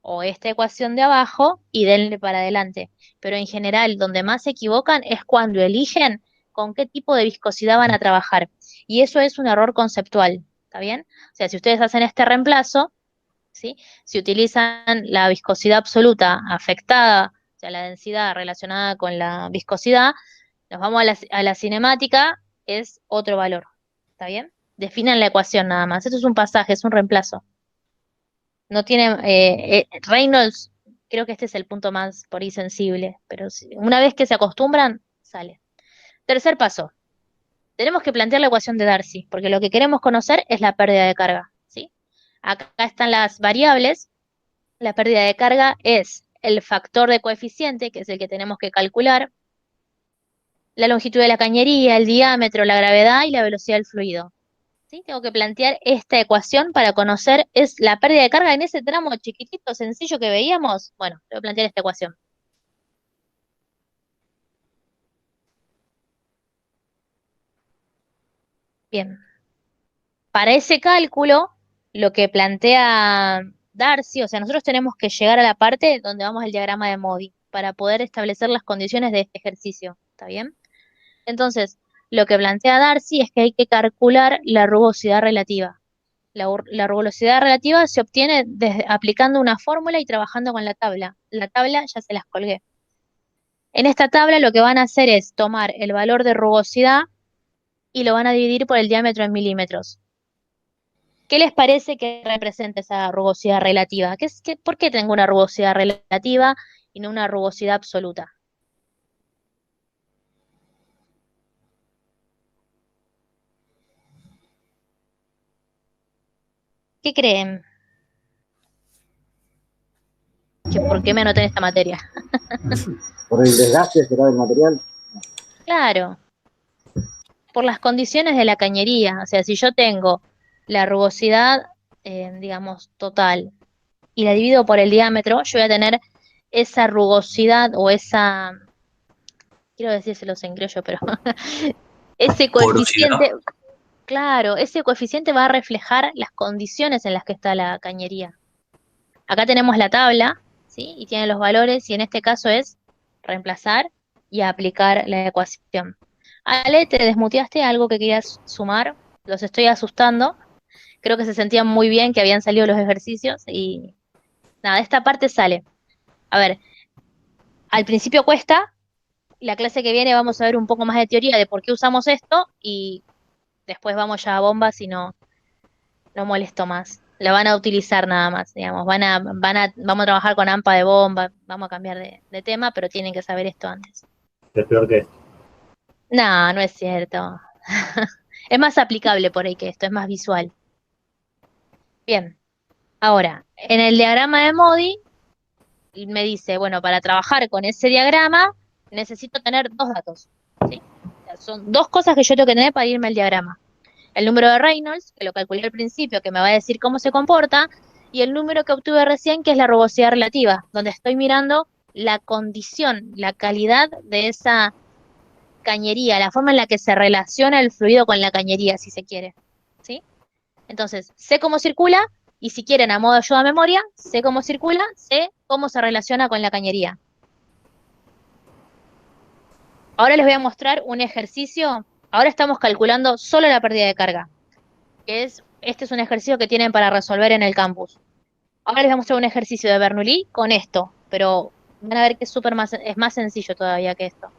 Speaker 1: o esta ecuación de abajo y denle para adelante. Pero en general, donde más se equivocan es cuando eligen con qué tipo de viscosidad van a trabajar. Y eso es un error conceptual, ¿está bien? O sea, si ustedes hacen este reemplazo, ¿sí? Si utilizan la viscosidad absoluta afectada, o sea, la densidad relacionada con la viscosidad, nos vamos a la cinemática, es otro valor, ¿está bien? Definan la ecuación nada más. Esto es un pasaje, es un reemplazo. No tiene, Reynolds, creo que este es el punto más por ahí sensible, pero una vez que se acostumbran, sale. Tercer paso, tenemos que plantear la ecuación de Darcy, porque lo que queremos conocer es la pérdida de carga, ¿sí? Acá están las variables. La pérdida de carga es el factor de coeficiente, que es el que tenemos que calcular, la longitud de la cañería, el diámetro, la gravedad y la velocidad del fluido. ¿Sí? Tengo que plantear esta ecuación para conocer es la pérdida de carga en ese tramo chiquitito, sencillo que veíamos. Bueno, tengo que plantear esta ecuación. Bien. Para ese cálculo, lo que plantea Darcy, o sea, nosotros tenemos que llegar a la parte donde vamos al diagrama de Modi para poder establecer las condiciones de este ejercicio. ¿Está bien? Entonces, lo que plantea Darcy es que hay que calcular la rugosidad relativa. La rugosidad relativa se obtiene aplicando una fórmula y trabajando con la tabla. La tabla ya se las colgué. En esta tabla lo que van a hacer es tomar el valor de rugosidad y lo van a dividir por el diámetro en milímetros. ¿Qué les parece que representa esa rugosidad relativa? ¿Por qué tengo una rugosidad relativa y no una rugosidad absoluta? ¿Qué creen? ¿Por qué me anoté en esta materia?
Speaker 7: Por el desgaste será del material.
Speaker 1: Claro, por las condiciones de la cañería. O sea, si yo tengo la rugosidad, digamos, total y la divido por el diámetro, yo voy a tener esa rugosidad o esa, quiero decírselo en criollo, pero ese
Speaker 8: Porosidad.
Speaker 1: coeficiente, claro, ese coeficiente va a reflejar las condiciones en las que está la cañería. Acá tenemos la tabla, ¿sí? Y tiene los valores, y en este caso es reemplazar y aplicar la ecuación. Ale, ¿te desmuteaste algo que querías sumar? Los estoy asustando. Creo que se sentían muy bien que habían salido los ejercicios y nada, esta parte sale. A ver, al principio cuesta, la clase que viene vamos a ver un poco más de teoría de por qué usamos esto y después vamos ya a bombas y no molesto más. La van a utilizar nada más, digamos. Vamos a trabajar con AMPA de bomba, vamos a cambiar de tema, pero tienen que saber esto antes.
Speaker 2: Es peor que esto.
Speaker 1: No, no es cierto. Es más aplicable por ahí que esto, es más visual. Bien, ahora, en el diagrama de Modi, me dice, bueno, para trabajar con ese diagrama, necesito tener dos datos, ¿sí? O sea, son dos cosas que yo tengo que tener para irme al diagrama. El número de Reynolds, que lo calculé al principio, que me va a decir cómo se comporta, y el número que obtuve recién, que es la rugosidad relativa, donde estoy mirando la condición, la calidad de esa cañería, la forma en la que se relaciona el fluido con la cañería, si se quiere, ¿sí? Entonces, sé cómo circula, y si quieren, a modo de ayuda a memoria, sé cómo circula, sé cómo se relaciona con la cañería. Ahora les voy a mostrar un ejercicio. Ahora estamos calculando solo la pérdida de carga, que este es un ejercicio que tienen para resolver en el campus. Ahora les voy a mostrar un ejercicio de Bernoulli con esto, pero van a ver que es más sencillo todavía que esto.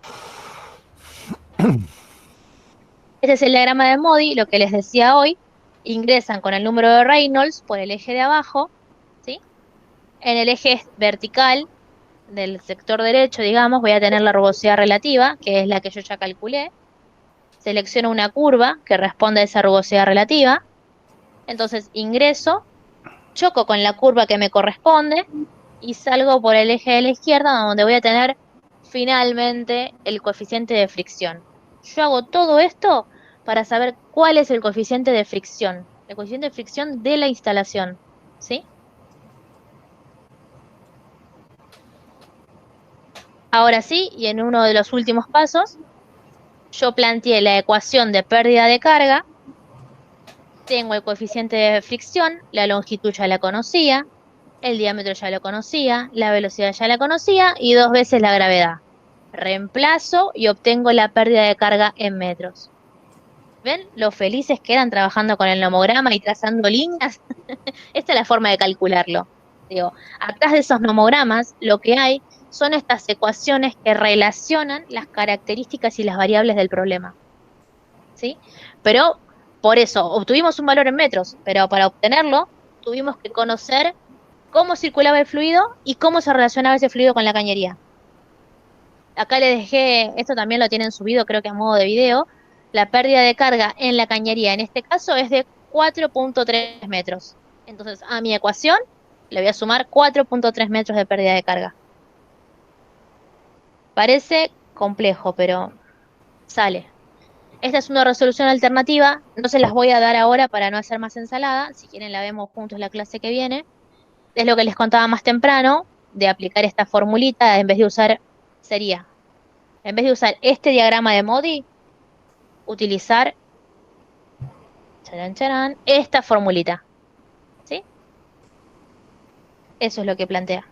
Speaker 1: Este es el diagrama de Modi, lo que les decía hoy. Ingresan con el número de Reynolds por el eje de abajo, ¿sí? En el eje vertical del sector derecho, digamos, voy a tener la rugosidad relativa, que es la que yo ya calculé, selecciono una curva que responda a esa rugosidad relativa, entonces ingreso, choco con la curva que me corresponde y salgo por el eje de la izquierda donde voy a tener finalmente el coeficiente de fricción. Yo hago todo esto para saber cuál es el coeficiente de fricción de la instalación, ¿sí? Ahora sí, y en uno de los últimos pasos, yo planteé la ecuación de pérdida de carga, tengo el coeficiente de fricción, la longitud ya la conocía, el diámetro ya lo conocía, la velocidad ya la conocía y 2 veces la gravedad. Reemplazo y obtengo la pérdida de carga en metros. ¿Ven lo felices que eran trabajando con el nomograma y trazando líneas? Esta es la forma de calcularlo. Digo, atrás de esos nomogramas lo que hay son estas ecuaciones que relacionan las características y las variables del problema. ¿Sí? Pero por eso obtuvimos un valor en metros, pero para obtenerlo tuvimos que conocer cómo circulaba el fluido y cómo se relacionaba ese fluido con la cañería. Acá les dejé, esto también lo tienen subido creo que a modo de video, la pérdida de carga en la cañería en este caso es de 4.3 metros. Entonces a mi ecuación le voy a sumar 4.3 metros de pérdida de carga. Parece complejo, pero sale. Esta es una resolución alternativa, no se las voy a dar ahora para no hacer más ensalada, si quieren la vemos juntos la clase que viene. Es lo que les contaba más temprano, de aplicar esta formulita, en vez de usar este diagrama de Modi, utilizar esta formulita. ¿Sí? Eso es lo que plantea.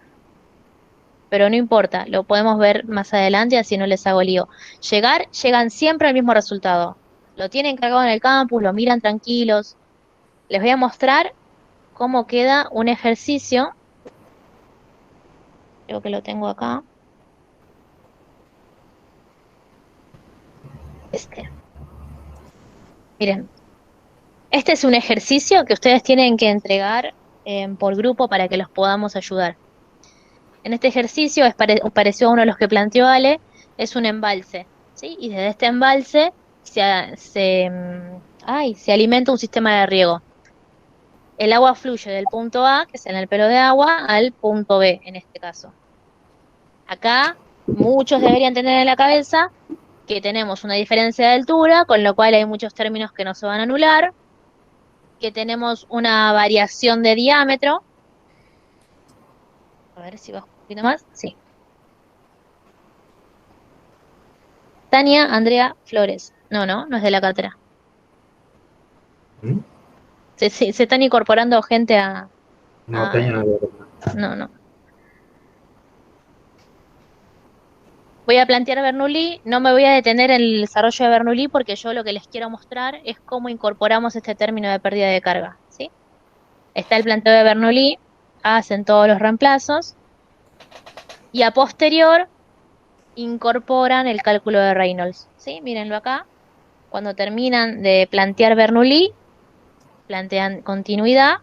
Speaker 1: Pero no importa, lo podemos ver más adelante, así no les hago lío. Llegan siempre al mismo resultado. Lo tienen cargado en el campus, lo miran tranquilos. Les voy a mostrar cómo queda un ejercicio. Creo que lo tengo acá. Miren, este es un ejercicio que ustedes tienen que entregar por grupo para que los podamos ayudar. En este ejercicio pareció a uno de los que planteó Ale, es un embalse, ¿sí? Y desde este embalse se alimenta un sistema de riego. El agua fluye del punto A, que es en el pelo de agua, al punto B, en este caso. Acá muchos deberían tener en la cabeza que tenemos una diferencia de altura, con lo cual hay muchos términos que no se van a anular, que tenemos una variación de diámetro. A ver si bajo un poquito más. Sí. Tania Andrea Flores. No es de la cátedra.
Speaker 2: ¿Mm?
Speaker 1: Se están incorporando gente
Speaker 2: No tenía nada que ver.
Speaker 1: No. Voy a plantear Bernoulli, no me voy a detener en el desarrollo de Bernoulli porque yo lo que les quiero mostrar es cómo incorporamos este término de pérdida de carga, ¿sí? Está el planteo de Bernoulli, hacen todos los reemplazos y a posterior incorporan el cálculo de Reynolds, ¿sí? Mírenlo acá. Cuando terminan de plantear Bernoulli, plantean continuidad.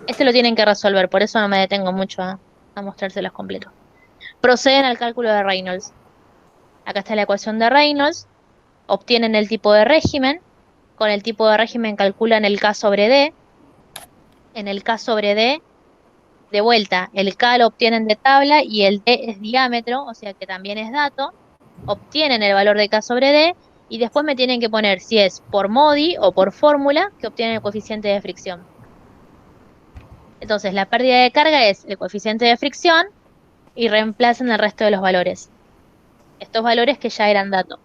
Speaker 1: Este lo tienen que resolver, por eso no me detengo mucho a mostrárselos completos. Proceden al cálculo de Reynolds. Acá está la ecuación de Reynolds. Obtienen el tipo de régimen. Con el tipo de régimen calculan el K sobre D. En el K sobre D, de vuelta, el K lo obtienen de tabla y el D es diámetro, o sea que también es dato. Obtienen el valor de K sobre D y después me tienen que poner si es por MODI o por fórmula que obtienen el coeficiente de fricción. Entonces la pérdida de carga es el coeficiente de fricción y reemplazan el resto de los valores. Estos valores que ya eran datos.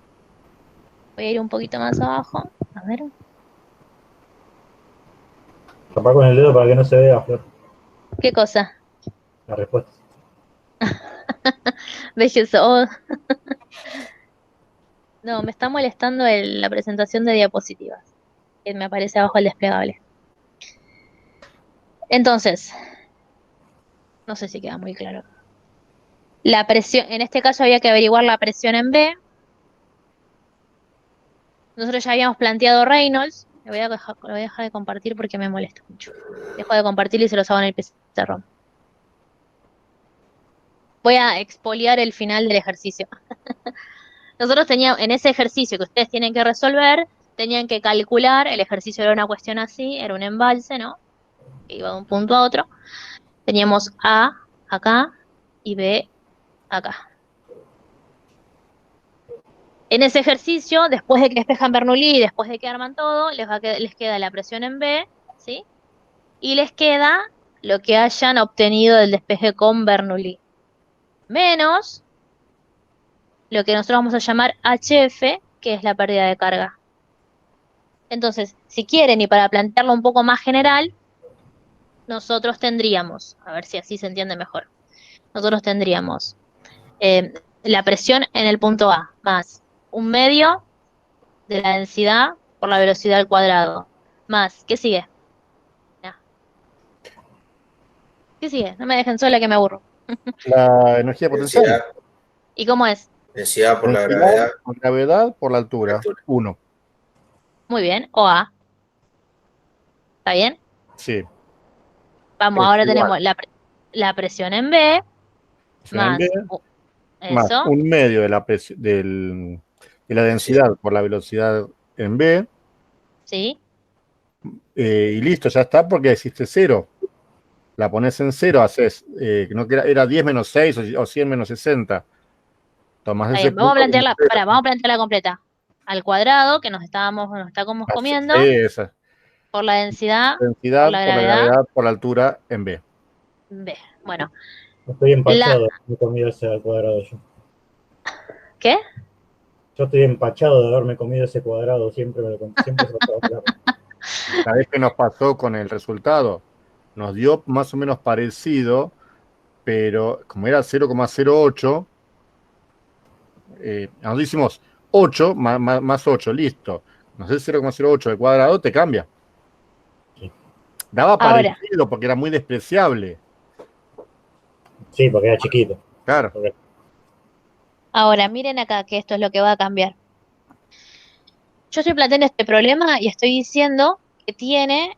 Speaker 1: Voy a ir un poquito más abajo. A ver.
Speaker 2: Tapá con el dedo para que no se vea, Flor,
Speaker 1: ¿Qué cosa?
Speaker 2: la respuesta.
Speaker 1: Belloso. No, me está molestando la presentación de diapositivas. Que me aparece abajo el desplegable. Entonces, no sé si queda muy claro. La presión, en este caso había que averiguar la presión en B. Nosotros ya habíamos planteado Reynolds. Lo voy a dejar de compartir porque me molesta mucho. Dejo de compartir y se los hago en el pizarrón. Voy a expoliar el final del ejercicio. nosotros teníamos, en ese ejercicio que ustedes tienen que resolver, tenían que calcular, el ejercicio era una cuestión así, era un embalse, ¿no? Que iba de un punto a otro. Teníamos A acá y B acá. En ese ejercicio, después de que despejan Bernoulli y después de que arman todo, les queda la presión en B, ¿sí? Y les queda lo que hayan obtenido del despeje con Bernoulli. Menos lo que nosotros vamos a llamar HF, que es la pérdida de carga. Entonces, si quieren, y para plantearlo un poco más general, nosotros tendríamos, a ver si así se entiende mejor, nosotros tendríamos la presión en el punto A, más un medio de la densidad por la velocidad al cuadrado, más, ¿qué sigue? No. ¿Qué sigue? No me dejen sola que me aburro.
Speaker 3: La energía potencial.
Speaker 6: Densidad,
Speaker 1: ¿Y cómo es?
Speaker 6: densidad por la
Speaker 3: Densidad
Speaker 6: gravedad.
Speaker 3: por gravedad por la altura.
Speaker 6: Altura.
Speaker 3: 1.
Speaker 1: Muy bien, OA. ¿Está bien?
Speaker 3: Sí.
Speaker 1: Vamos,
Speaker 3: Es
Speaker 1: ahora
Speaker 3: igual.
Speaker 1: tenemos la presión en B,
Speaker 3: Presión en
Speaker 1: más
Speaker 3: B, más
Speaker 1: eso,
Speaker 3: un medio de de la densidad por la velocidad en B,
Speaker 1: ¿sí?
Speaker 3: y listo, ya está, porque existe 0. La pones en 0, haces, no, que era 10 menos 6 o 100 menos 60. Tomás
Speaker 1: Está
Speaker 3: ese
Speaker 1: bien, vamos a
Speaker 3: punto como
Speaker 1: plantearla,
Speaker 3: 0.
Speaker 1: vamos a plantearla completa. Al cuadrado, que nos estábamos comiendo,
Speaker 3: Esa.
Speaker 1: por la densidad, por
Speaker 3: Densidad
Speaker 1: la
Speaker 3: por la
Speaker 1: gravedad,
Speaker 3: gravedad por la altura en B.
Speaker 1: B. Bueno,
Speaker 2: Estoy
Speaker 1: la,
Speaker 2: empachado, me he comido ese al cuadrado yo.
Speaker 1: ¿qué?
Speaker 2: Yo estoy empachado de haberme comido ese cuadrado, siempre se lo puedo hablar.
Speaker 3: La vez que nos pasó con el resultado, nos dio más o menos parecido, pero como era 0,08, nos hicimos 8 más 8, listo. No sé, 0,08 al cuadrado te cambia.
Speaker 2: Sí.
Speaker 3: Daba
Speaker 1: Ahora,
Speaker 3: parecido porque era muy despreciable.
Speaker 2: Sí, porque era chiquito.
Speaker 3: Claro.
Speaker 2: Porque
Speaker 1: ahora, miren acá que esto es lo que va a cambiar. Yo estoy planteando este problema y estoy diciendo que tiene,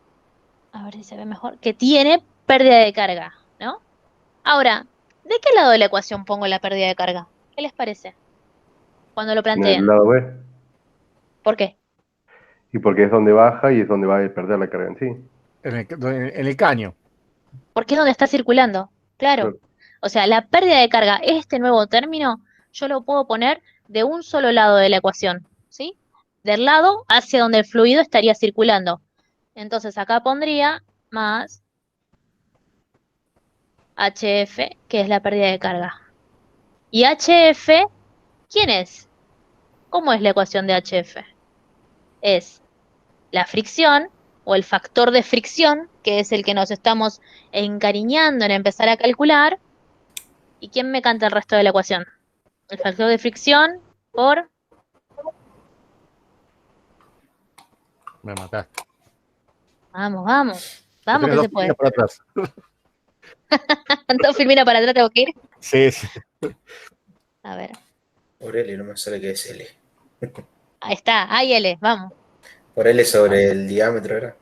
Speaker 1: a ver si se ve mejor, que tiene pérdida de carga, ¿no? Ahora, ¿de qué lado de la ecuación pongo la pérdida de carga? ¿Qué les parece? Cuando lo
Speaker 8: En el
Speaker 1: planteen.
Speaker 8: lado B.
Speaker 1: ¿Por qué?
Speaker 8: Y porque es donde baja y es donde va a perder la carga en sí.
Speaker 3: En el caño.
Speaker 1: Porque es donde está circulando. Claro.
Speaker 8: Claro.
Speaker 1: O sea, la pérdida de carga, este nuevo término, yo lo puedo poner de un solo lado de la ecuación, ¿sí? Del lado hacia donde el fluido estaría circulando. Entonces acá pondría más HF, que es la pérdida de carga. ¿Y HF quién es? ¿Cómo es la ecuación de HF? Es la fricción o el factor de fricción, que es el que nos estamos encariñando en empezar a calcular. ¿Y quién me canta el resto de la ecuación? El factor de fricción por...
Speaker 3: Me mataste.
Speaker 1: Vamos, vamos. Vamos
Speaker 3: Tenés
Speaker 1: que
Speaker 3: dos
Speaker 1: se puede.
Speaker 3: líneas para atrás.
Speaker 1: Tanto filmina para atrás tengo que ir.
Speaker 3: Sí, sí.
Speaker 1: A ver.
Speaker 6: Por L, no me sale que es L.
Speaker 1: Ahí está. Ahí L. Vamos.
Speaker 6: Por L sobre el diámetro, ¿era?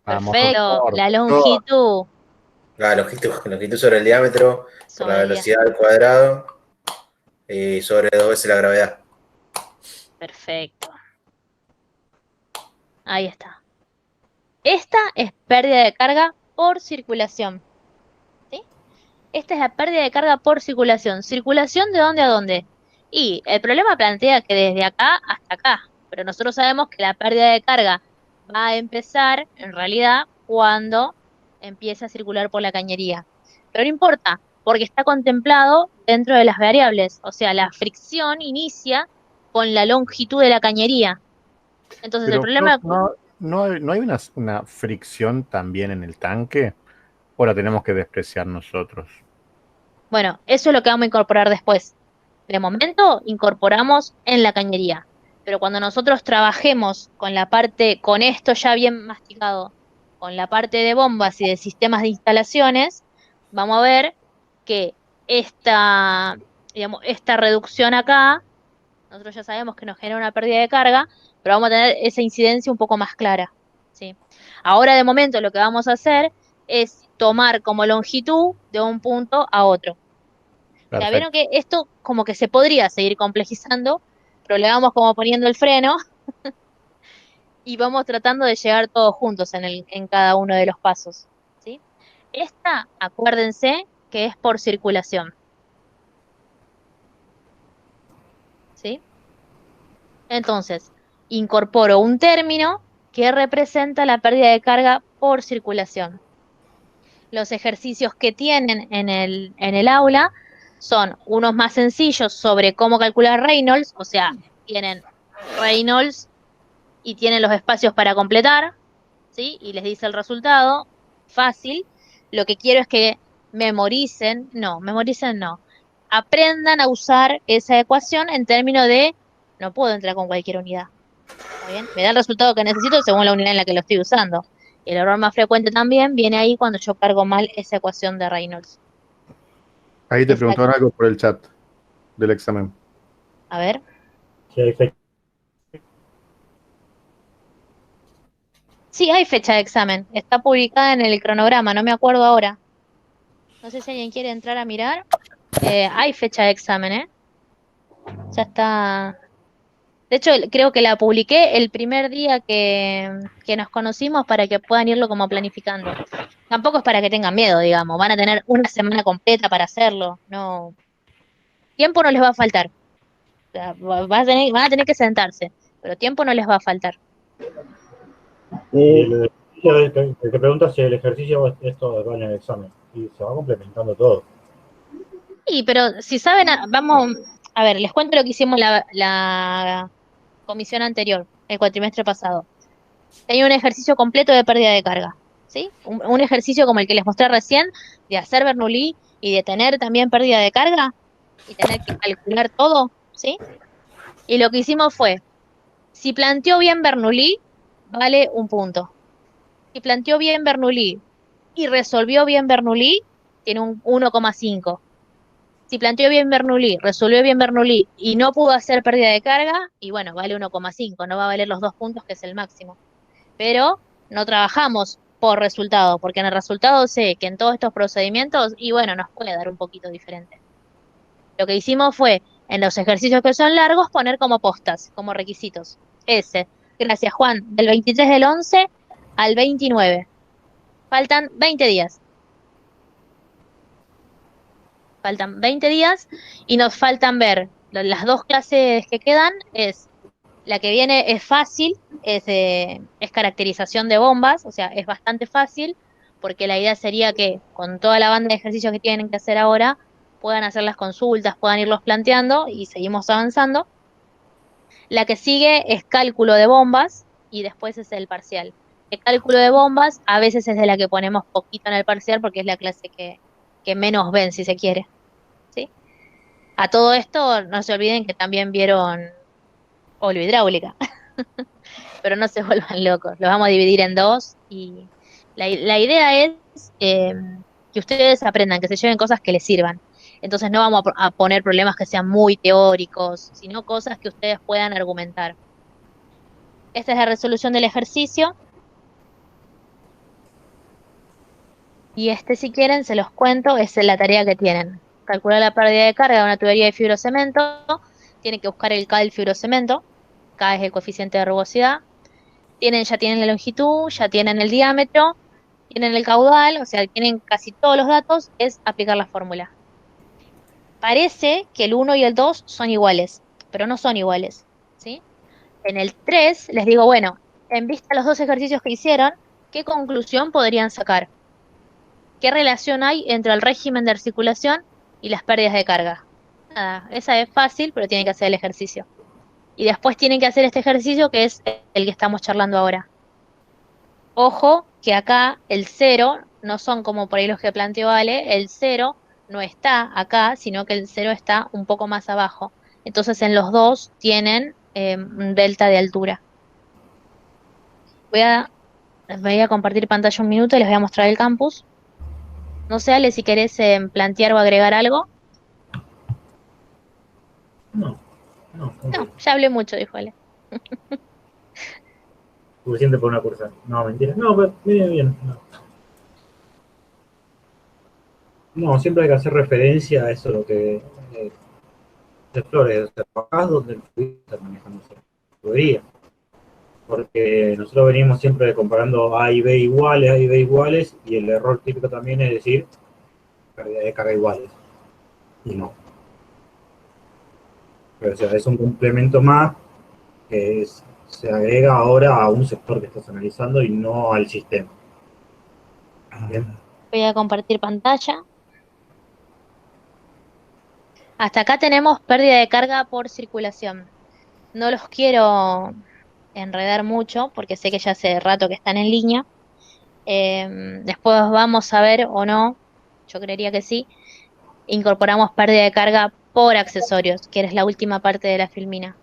Speaker 3: Vamos,
Speaker 1: Perfecto.
Speaker 3: doctor.
Speaker 1: La longitud
Speaker 6: Ah, longitud sobre el diámetro por
Speaker 1: sobre
Speaker 6: la
Speaker 1: el día.
Speaker 6: velocidad al cuadrado y sobre 2 veces la gravedad.
Speaker 1: Perfecto. Ahí está. Esta es pérdida de carga por circulación. ¿Sí? Esta es la pérdida de carga por circulación. ¿Circulación de dónde a dónde? Y el problema plantea que desde acá hasta acá. Pero nosotros sabemos que la pérdida de carga va a empezar, en realidad, cuando empiece a circular por la cañería. Pero no importa, porque está contemplado dentro de las variables. O sea, la fricción inicia con la longitud de la cañería. Entonces, el
Speaker 3: Pero
Speaker 1: problema...
Speaker 3: no hay una fricción también en el tanque, o la tenemos que despreciar nosotros.
Speaker 1: Bueno, eso es lo que vamos a incorporar después. De momento, incorporamos en la cañería. Pero cuando nosotros trabajemos con la parte, con esto ya bien masticado, con la parte de bombas y de sistemas de instalaciones, vamos a ver que digamos, esta reducción acá, nosotros ya sabemos que nos genera una pérdida de carga, pero vamos a tener esa incidencia un poco más clara, ¿sí? Ahora, de momento, lo que vamos a hacer es tomar como longitud de un punto a otro. Ya
Speaker 3: Perfecto.
Speaker 1: vieron que esto como que se podría seguir complejizando, pero le vamos como poniendo el freno y vamos tratando de llegar todos juntos en cada uno de los pasos, ¿sí? Esta, acuérdense que es por circulación, ¿sí? Entonces, incorporo un término que representa la pérdida de carga por circulación. Los ejercicios que tienen en el aula son unos más sencillos sobre cómo calcular Reynolds, o sea, tienen Reynolds y tienen los espacios para completar, ¿sí? Y les dice el resultado, fácil. Lo que quiero es que memoricen no, aprendan a usar esa ecuación en términos de, no puedo entrar con cualquier unidad, ¿está bien? Me da el resultado que necesito según la unidad en la que lo estoy usando. El error más frecuente también viene ahí cuando yo cargo mal esa ecuación de Reynolds.
Speaker 3: Ahí te
Speaker 1: Esta,
Speaker 3: preguntaron algo por el chat del examen.
Speaker 1: a ver,
Speaker 2: Si hay fecha.
Speaker 1: sí, hay fecha de examen, está publicada en el cronograma, no me acuerdo ahora. No sé si alguien quiere entrar a mirar. Hay fecha de examen, ¿eh? Ya está. De hecho, creo que la publiqué el primer día que nos conocimos para que puedan irlo como planificando. Tampoco es para que tengan miedo, digamos. Van a tener una semana completa para hacerlo. No, tiempo no les va a faltar. O sea, van a tener que sentarse, pero tiempo no les va a faltar.
Speaker 2: Y el ejercicio, te pregunta si el ejercicio esto va en el examen. Y se va complementando todo.
Speaker 1: Sí, pero si saben, vamos, a ver, les cuento lo que hicimos la comisión anterior, el cuatrimestre pasado. Tenía un ejercicio completo de pérdida de carga, ¿sí? Un ejercicio como el que les mostré recién, de hacer Bernoulli y de tener también pérdida de carga y tener que calcular todo, ¿sí? Y lo que hicimos fue, si planteó bien Bernoulli, vale un punto. Si planteó bien Bernoulli y resolvió bien Bernoulli, tiene un 1,5. Si planteó bien Bernoulli, resolvió bien Bernoulli y no pudo hacer pérdida de carga, y bueno, vale 1,5, no va a valer los 2 puntos, que es el máximo. Pero no trabajamos por resultado, porque en el resultado sé que en todos estos procedimientos, y bueno, nos puede dar un poquito diferente. Lo que hicimos fue, en los ejercicios que son largos, poner como postas, como requisitos. Gracias Juan, del 23 del 11 al 29. Faltan 20 días. Faltan 20 días y nos faltan ver las dos clases que quedan. La que viene es fácil, es caracterización de bombas, o sea, es bastante fácil, porque la idea sería que con toda la banda de ejercicios que tienen que hacer ahora, puedan hacer las consultas, puedan irlos planteando y seguimos avanzando. La que sigue es cálculo de bombas y después es el parcial. El cálculo de bombas a veces es de la que ponemos poquito en el parcial porque es la clase que menos ven, si se quiere, ¿sí? A todo esto, no se olviden que también vieron hidráulica. Pero no se vuelvan locos, los vamos a dividir en dos y la idea es eh, que ustedes aprendan, que se lleven cosas que les sirvan. Entonces no vamos a poner problemas que sean muy teóricos, sino cosas que ustedes puedan argumentar. Esta es la resolución del ejercicio y si quieren, se los cuento, es la tarea que tienen. Calcular la pérdida de carga de una tubería de fibrocemento, tienen que buscar el K del fibrocemento, K es el coeficiente de rugosidad. Ya tienen la longitud, ya tienen el diámetro, tienen el caudal, o sea, tienen casi todos los datos, es aplicar la fórmula. Parece que el 1 y el 2 son iguales, pero no son iguales, ¿sí? En el 3 les digo, bueno, en vista de los dos ejercicios que hicieron, ¿qué conclusión podrían sacar? ¿Qué relación hay entre el régimen de circulación y las pérdidas de carga? Nada, esa es fácil, pero tienen que hacer el ejercicio. Y después tienen que hacer este ejercicio que es el que estamos charlando ahora. Ojo que acá el 0 no son como por ahí los que planteó Ale, el 0 no está acá, sino que el 0 está un poco más abajo. Entonces en los dos tienen un delta de altura. Voy a compartir pantalla un minuto y les voy a mostrar el campus. No sé, Ale, si querés plantear o agregar algo.
Speaker 2: No,
Speaker 1: No, ya hablé mucho, dijo Ale.
Speaker 2: suficiente por una cursa. No, mentira. No, pero viene bien. No, siempre hay que hacer referencia a eso, lo que flores, o sea, acá es donde el fluido está manejándose, debería. Porque nosotros venimos siempre comparando A y B iguales, y el error típico también es decir pérdida de carga iguales. Y no. Pero, o sea, es un complemento más que se agrega ahora a un sector que estás analizando y no al sistema. Bien.
Speaker 1: Voy a compartir pantalla. Hasta acá tenemos pérdida de carga por circulación. No los quiero enredar mucho porque sé que ya hace rato que están en línea. Después vamos a ver o no, yo creería que sí, incorporamos pérdida de carga por accesorios, que es la última parte de la filmina.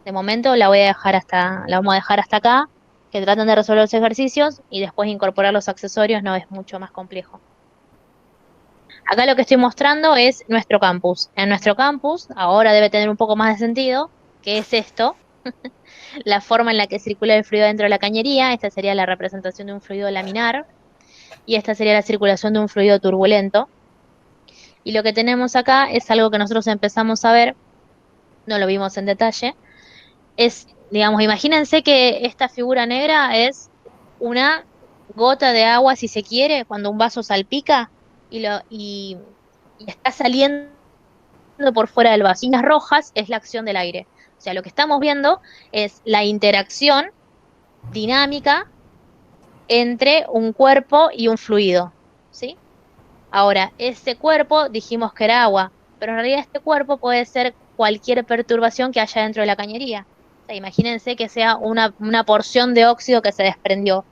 Speaker 1: De momento la vamos a dejar hasta acá, que traten de resolver los ejercicios y después incorporar los accesorios no es mucho más complejo. Acá lo que estoy mostrando es nuestro campus. En nuestro campus, ahora debe tener un poco más de sentido, que es esto, la forma en la que circula el fluido dentro de la cañería. Esta sería la representación de un fluido laminar y esta sería la circulación de un fluido turbulento. Y lo que tenemos acá es algo que nosotros empezamos a ver, no lo vimos en detalle, es, digamos, imagínense que esta figura negra es una gota de agua, si se quiere, cuando un vaso salpica y está saliendo por fuera del vaso. Y las rojas es la acción del aire. O sea, lo que estamos viendo es la interacción dinámica entre un cuerpo y un fluido, ¿sí? Ahora, ese cuerpo dijimos que era agua, pero en realidad este cuerpo puede ser cualquier perturbación que haya dentro de la cañería. O sea, imagínense que sea una porción de óxido que se desprendió,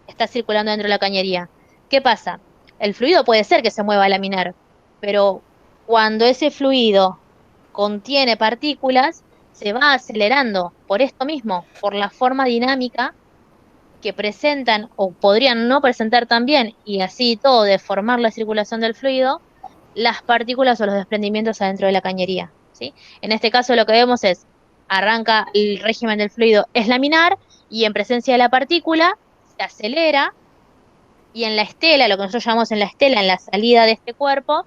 Speaker 1: está circulando dentro de la cañería. ¿Qué pasa? El fluido puede ser que se mueva a laminar, pero cuando ese fluido contiene partículas, se va acelerando por esto mismo, por la forma dinámica que presentan o podrían no presentar también, y así todo deformar la circulación del fluido, las partículas o los desprendimientos adentro de la cañería, ¿sí? En este caso lo que vemos es, arranca el régimen del fluido, es laminar, y en presencia de la partícula se acelera, y en la estela, lo que nosotros llamamos en la estela, en la salida de este cuerpo,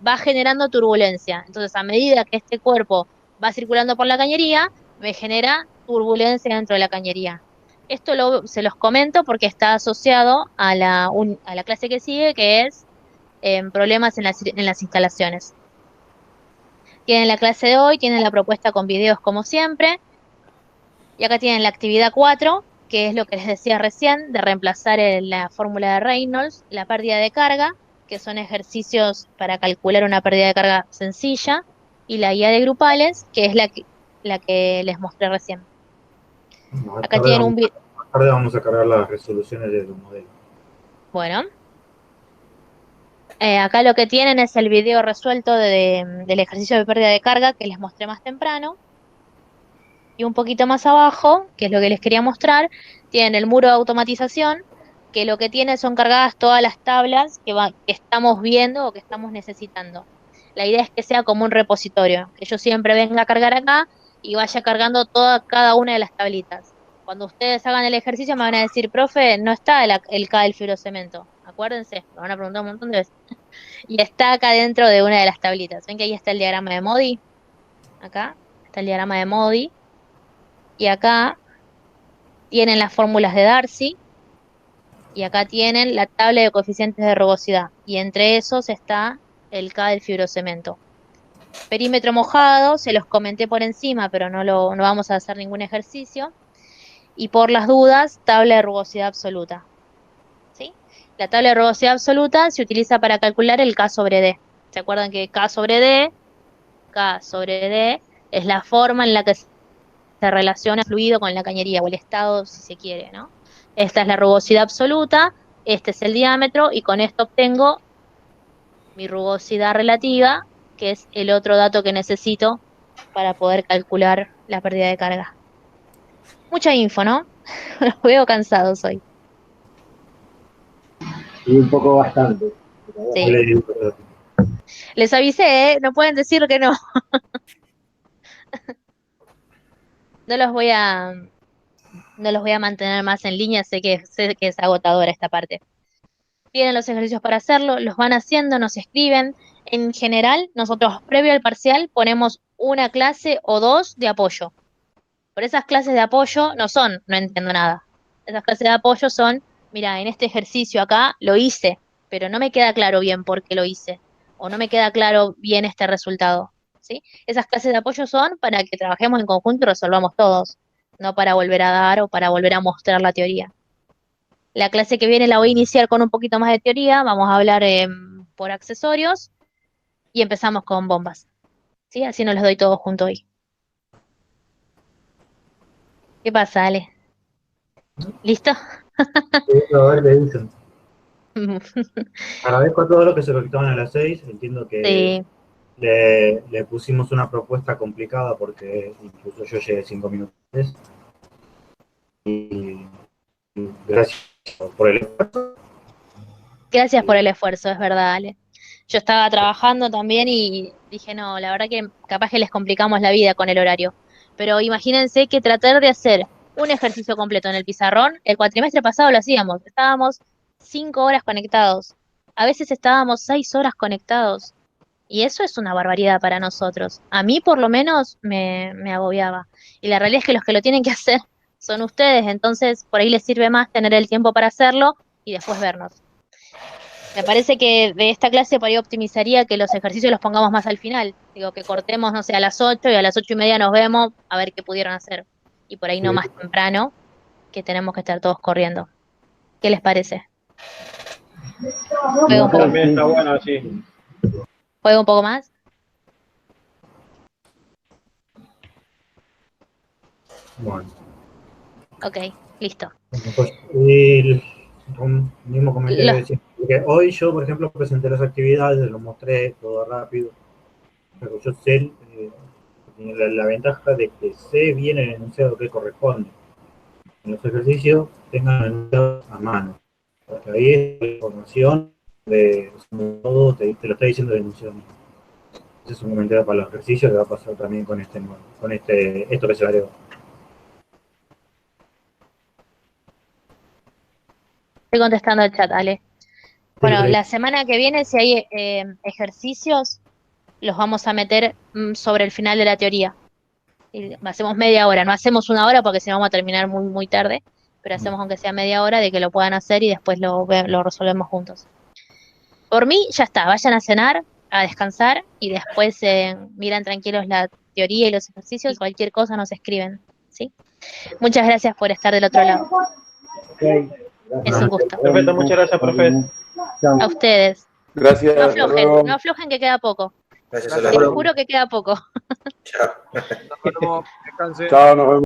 Speaker 1: va generando turbulencia. Entonces, a medida que este cuerpo va circulando por la cañería, me genera turbulencia dentro de la cañería. Esto se los comento porque está asociado a a la clase que sigue, que es problemas en las instalaciones. Tienen la clase de hoy, tienen la propuesta con videos como siempre, y acá tienen la actividad 4, que es lo que les decía recién, de reemplazar la fórmula de Reynolds, la pérdida de carga, que son ejercicios para calcular una pérdida de carga sencilla, y la guía de grupales, que es la que les mostré recién. Acá tienen un video.
Speaker 2: Más tarde vamos a cargar las resoluciones de los modelos.
Speaker 1: Bueno, acá lo que tienen es el video resuelto del ejercicio de pérdida de carga que les mostré más temprano. Y un poquito más abajo, que es lo que les quería mostrar, tienen el muro de automatización, que lo que tiene son cargadas todas las tablas que estamos viendo o que estamos necesitando. La idea es que sea como un repositorio, que yo siempre venga a cargar acá y vaya cargando cada una de las tablitas. Cuando ustedes hagan el ejercicio me van a decir, profe, no está el K del fibrocemento. Acuérdense, me van a preguntar un montón de veces. Y está acá dentro de una de las tablitas. ¿Ven que ahí está el diagrama de Modi? Acá está el diagrama de Modi. Y acá tienen las fórmulas de Darcy, y acá tienen la tabla de coeficientes de rugosidad, y entre esos está el K del fibrocemento. Perímetro mojado, se los comenté por encima, pero no vamos a hacer ningún ejercicio. Y por las dudas, tabla de rugosidad absoluta. ¿Sí? La tabla de rugosidad absoluta se utiliza para calcular el K sobre D. ¿Se acuerdan que K sobre D es la forma en la que se relaciona el fluido con la cañería, o el estado, si se quiere, ¿no? Esta es la rugosidad absoluta, este es el diámetro, y con esto obtengo mi rugosidad relativa, que es el otro dato que necesito para poder calcular la pérdida de carga. Mucha info, ¿no? Los veo cansados hoy.
Speaker 7: Y un poco bastante.
Speaker 1: Sí. Les avisé, ¿eh? No pueden decir que no. No los voy a, no los voy a mantener más en línea, sé que es agotadora esta parte. Tienen los ejercicios para hacerlo, los van haciendo, nos escriben. En general, nosotros previo al parcial ponemos una clase o dos de apoyo. Pero esas clases de apoyo no son, no entiendo nada. Esas clases de apoyo son, mira, en este ejercicio acá lo hice, pero no me queda claro bien por qué lo hice, o no me queda claro bien este resultado, ¿sí? Esas clases de apoyo son para que trabajemos en conjunto y resolvamos todos, no para volver a dar o para volver a mostrar la teoría. La clase que viene la voy a iniciar con un poquito más de teoría, vamos a hablar por accesorios y empezamos con bombas, ¿sí? Así nos los doy todos juntos hoy. ¿Qué pasa, Ale? ¿Listo?
Speaker 2: A ver qué dicen. Agradezco a todos los que se conectaban a las 6. Entiendo que
Speaker 1: Sí,
Speaker 2: le pusimos una propuesta complicada porque incluso yo llegué 5 minutos antes. Y gracias por el esfuerzo.
Speaker 1: gracias por el esfuerzo, es verdad, Ale. Yo estaba trabajando también y dije, no, la verdad que capaz que les complicamos la vida con el horario. Pero imagínense que tratar de hacer un ejercicio completo en el pizarrón, el cuatrimestre pasado lo hacíamos, estábamos 5 horas conectados, a veces estábamos 6 horas conectados, y eso es una barbaridad para nosotros. A mí por lo menos me agobiaba. Y la realidad es que los que lo tienen que hacer son ustedes, entonces por ahí les sirve más tener el tiempo para hacerlo y después vernos. Me parece que de esta clase por ahí optimizaría que los ejercicios los pongamos más al final. Digo, que cortemos, no sé, a las 8 y a las 8:30 nos vemos a ver qué pudieron hacer. Y por ahí no más temprano, que tenemos que estar todos corriendo. ¿Qué les parece? ¿Juega un poco,
Speaker 4: También está bueno así.
Speaker 1: juega un poco más?
Speaker 2: Bueno,
Speaker 1: Ok, listo.
Speaker 2: pues, el mismo comentario
Speaker 1: Los-
Speaker 2: de siempre. Porque hoy yo, por ejemplo, presenté las actividades, lo mostré todo rápido. Pero yo sé la ventaja de que sé bien el enunciado que corresponde. En los ejercicios tengan el enunciado a mano. Porque ahí es la información de todo, te lo está diciendo el enunciado. Ese es un comentario para los ejercicios que va a pasar también con esto que se agregó.
Speaker 1: Estoy contestando el chat, Ale. Bueno,
Speaker 2: Sí,
Speaker 1: la semana que viene, si hay ejercicios, los vamos a meter sobre el final de la teoría. Y hacemos media hora, no hacemos una hora porque si no vamos a terminar muy, muy tarde, pero hacemos aunque sea media hora de que lo puedan hacer y después lo resolvemos juntos. Por mí, ya está, vayan a cenar, a descansar y después miran tranquilos la teoría y los ejercicios y cualquier cosa nos escriben, ¿sí? Muchas gracias por estar del otro lado. Es un gusto.
Speaker 4: Perfecto, muchas gracias, profe.
Speaker 1: A ustedes.
Speaker 5: Gracias,
Speaker 1: No
Speaker 5: hasta
Speaker 1: aflojen,
Speaker 5: luego.
Speaker 1: no aflojen que queda poco.
Speaker 6: Gracias,
Speaker 1: Les
Speaker 6: Hola.
Speaker 1: juro que queda poco.
Speaker 6: Chao.
Speaker 5: Chao, nos vemos.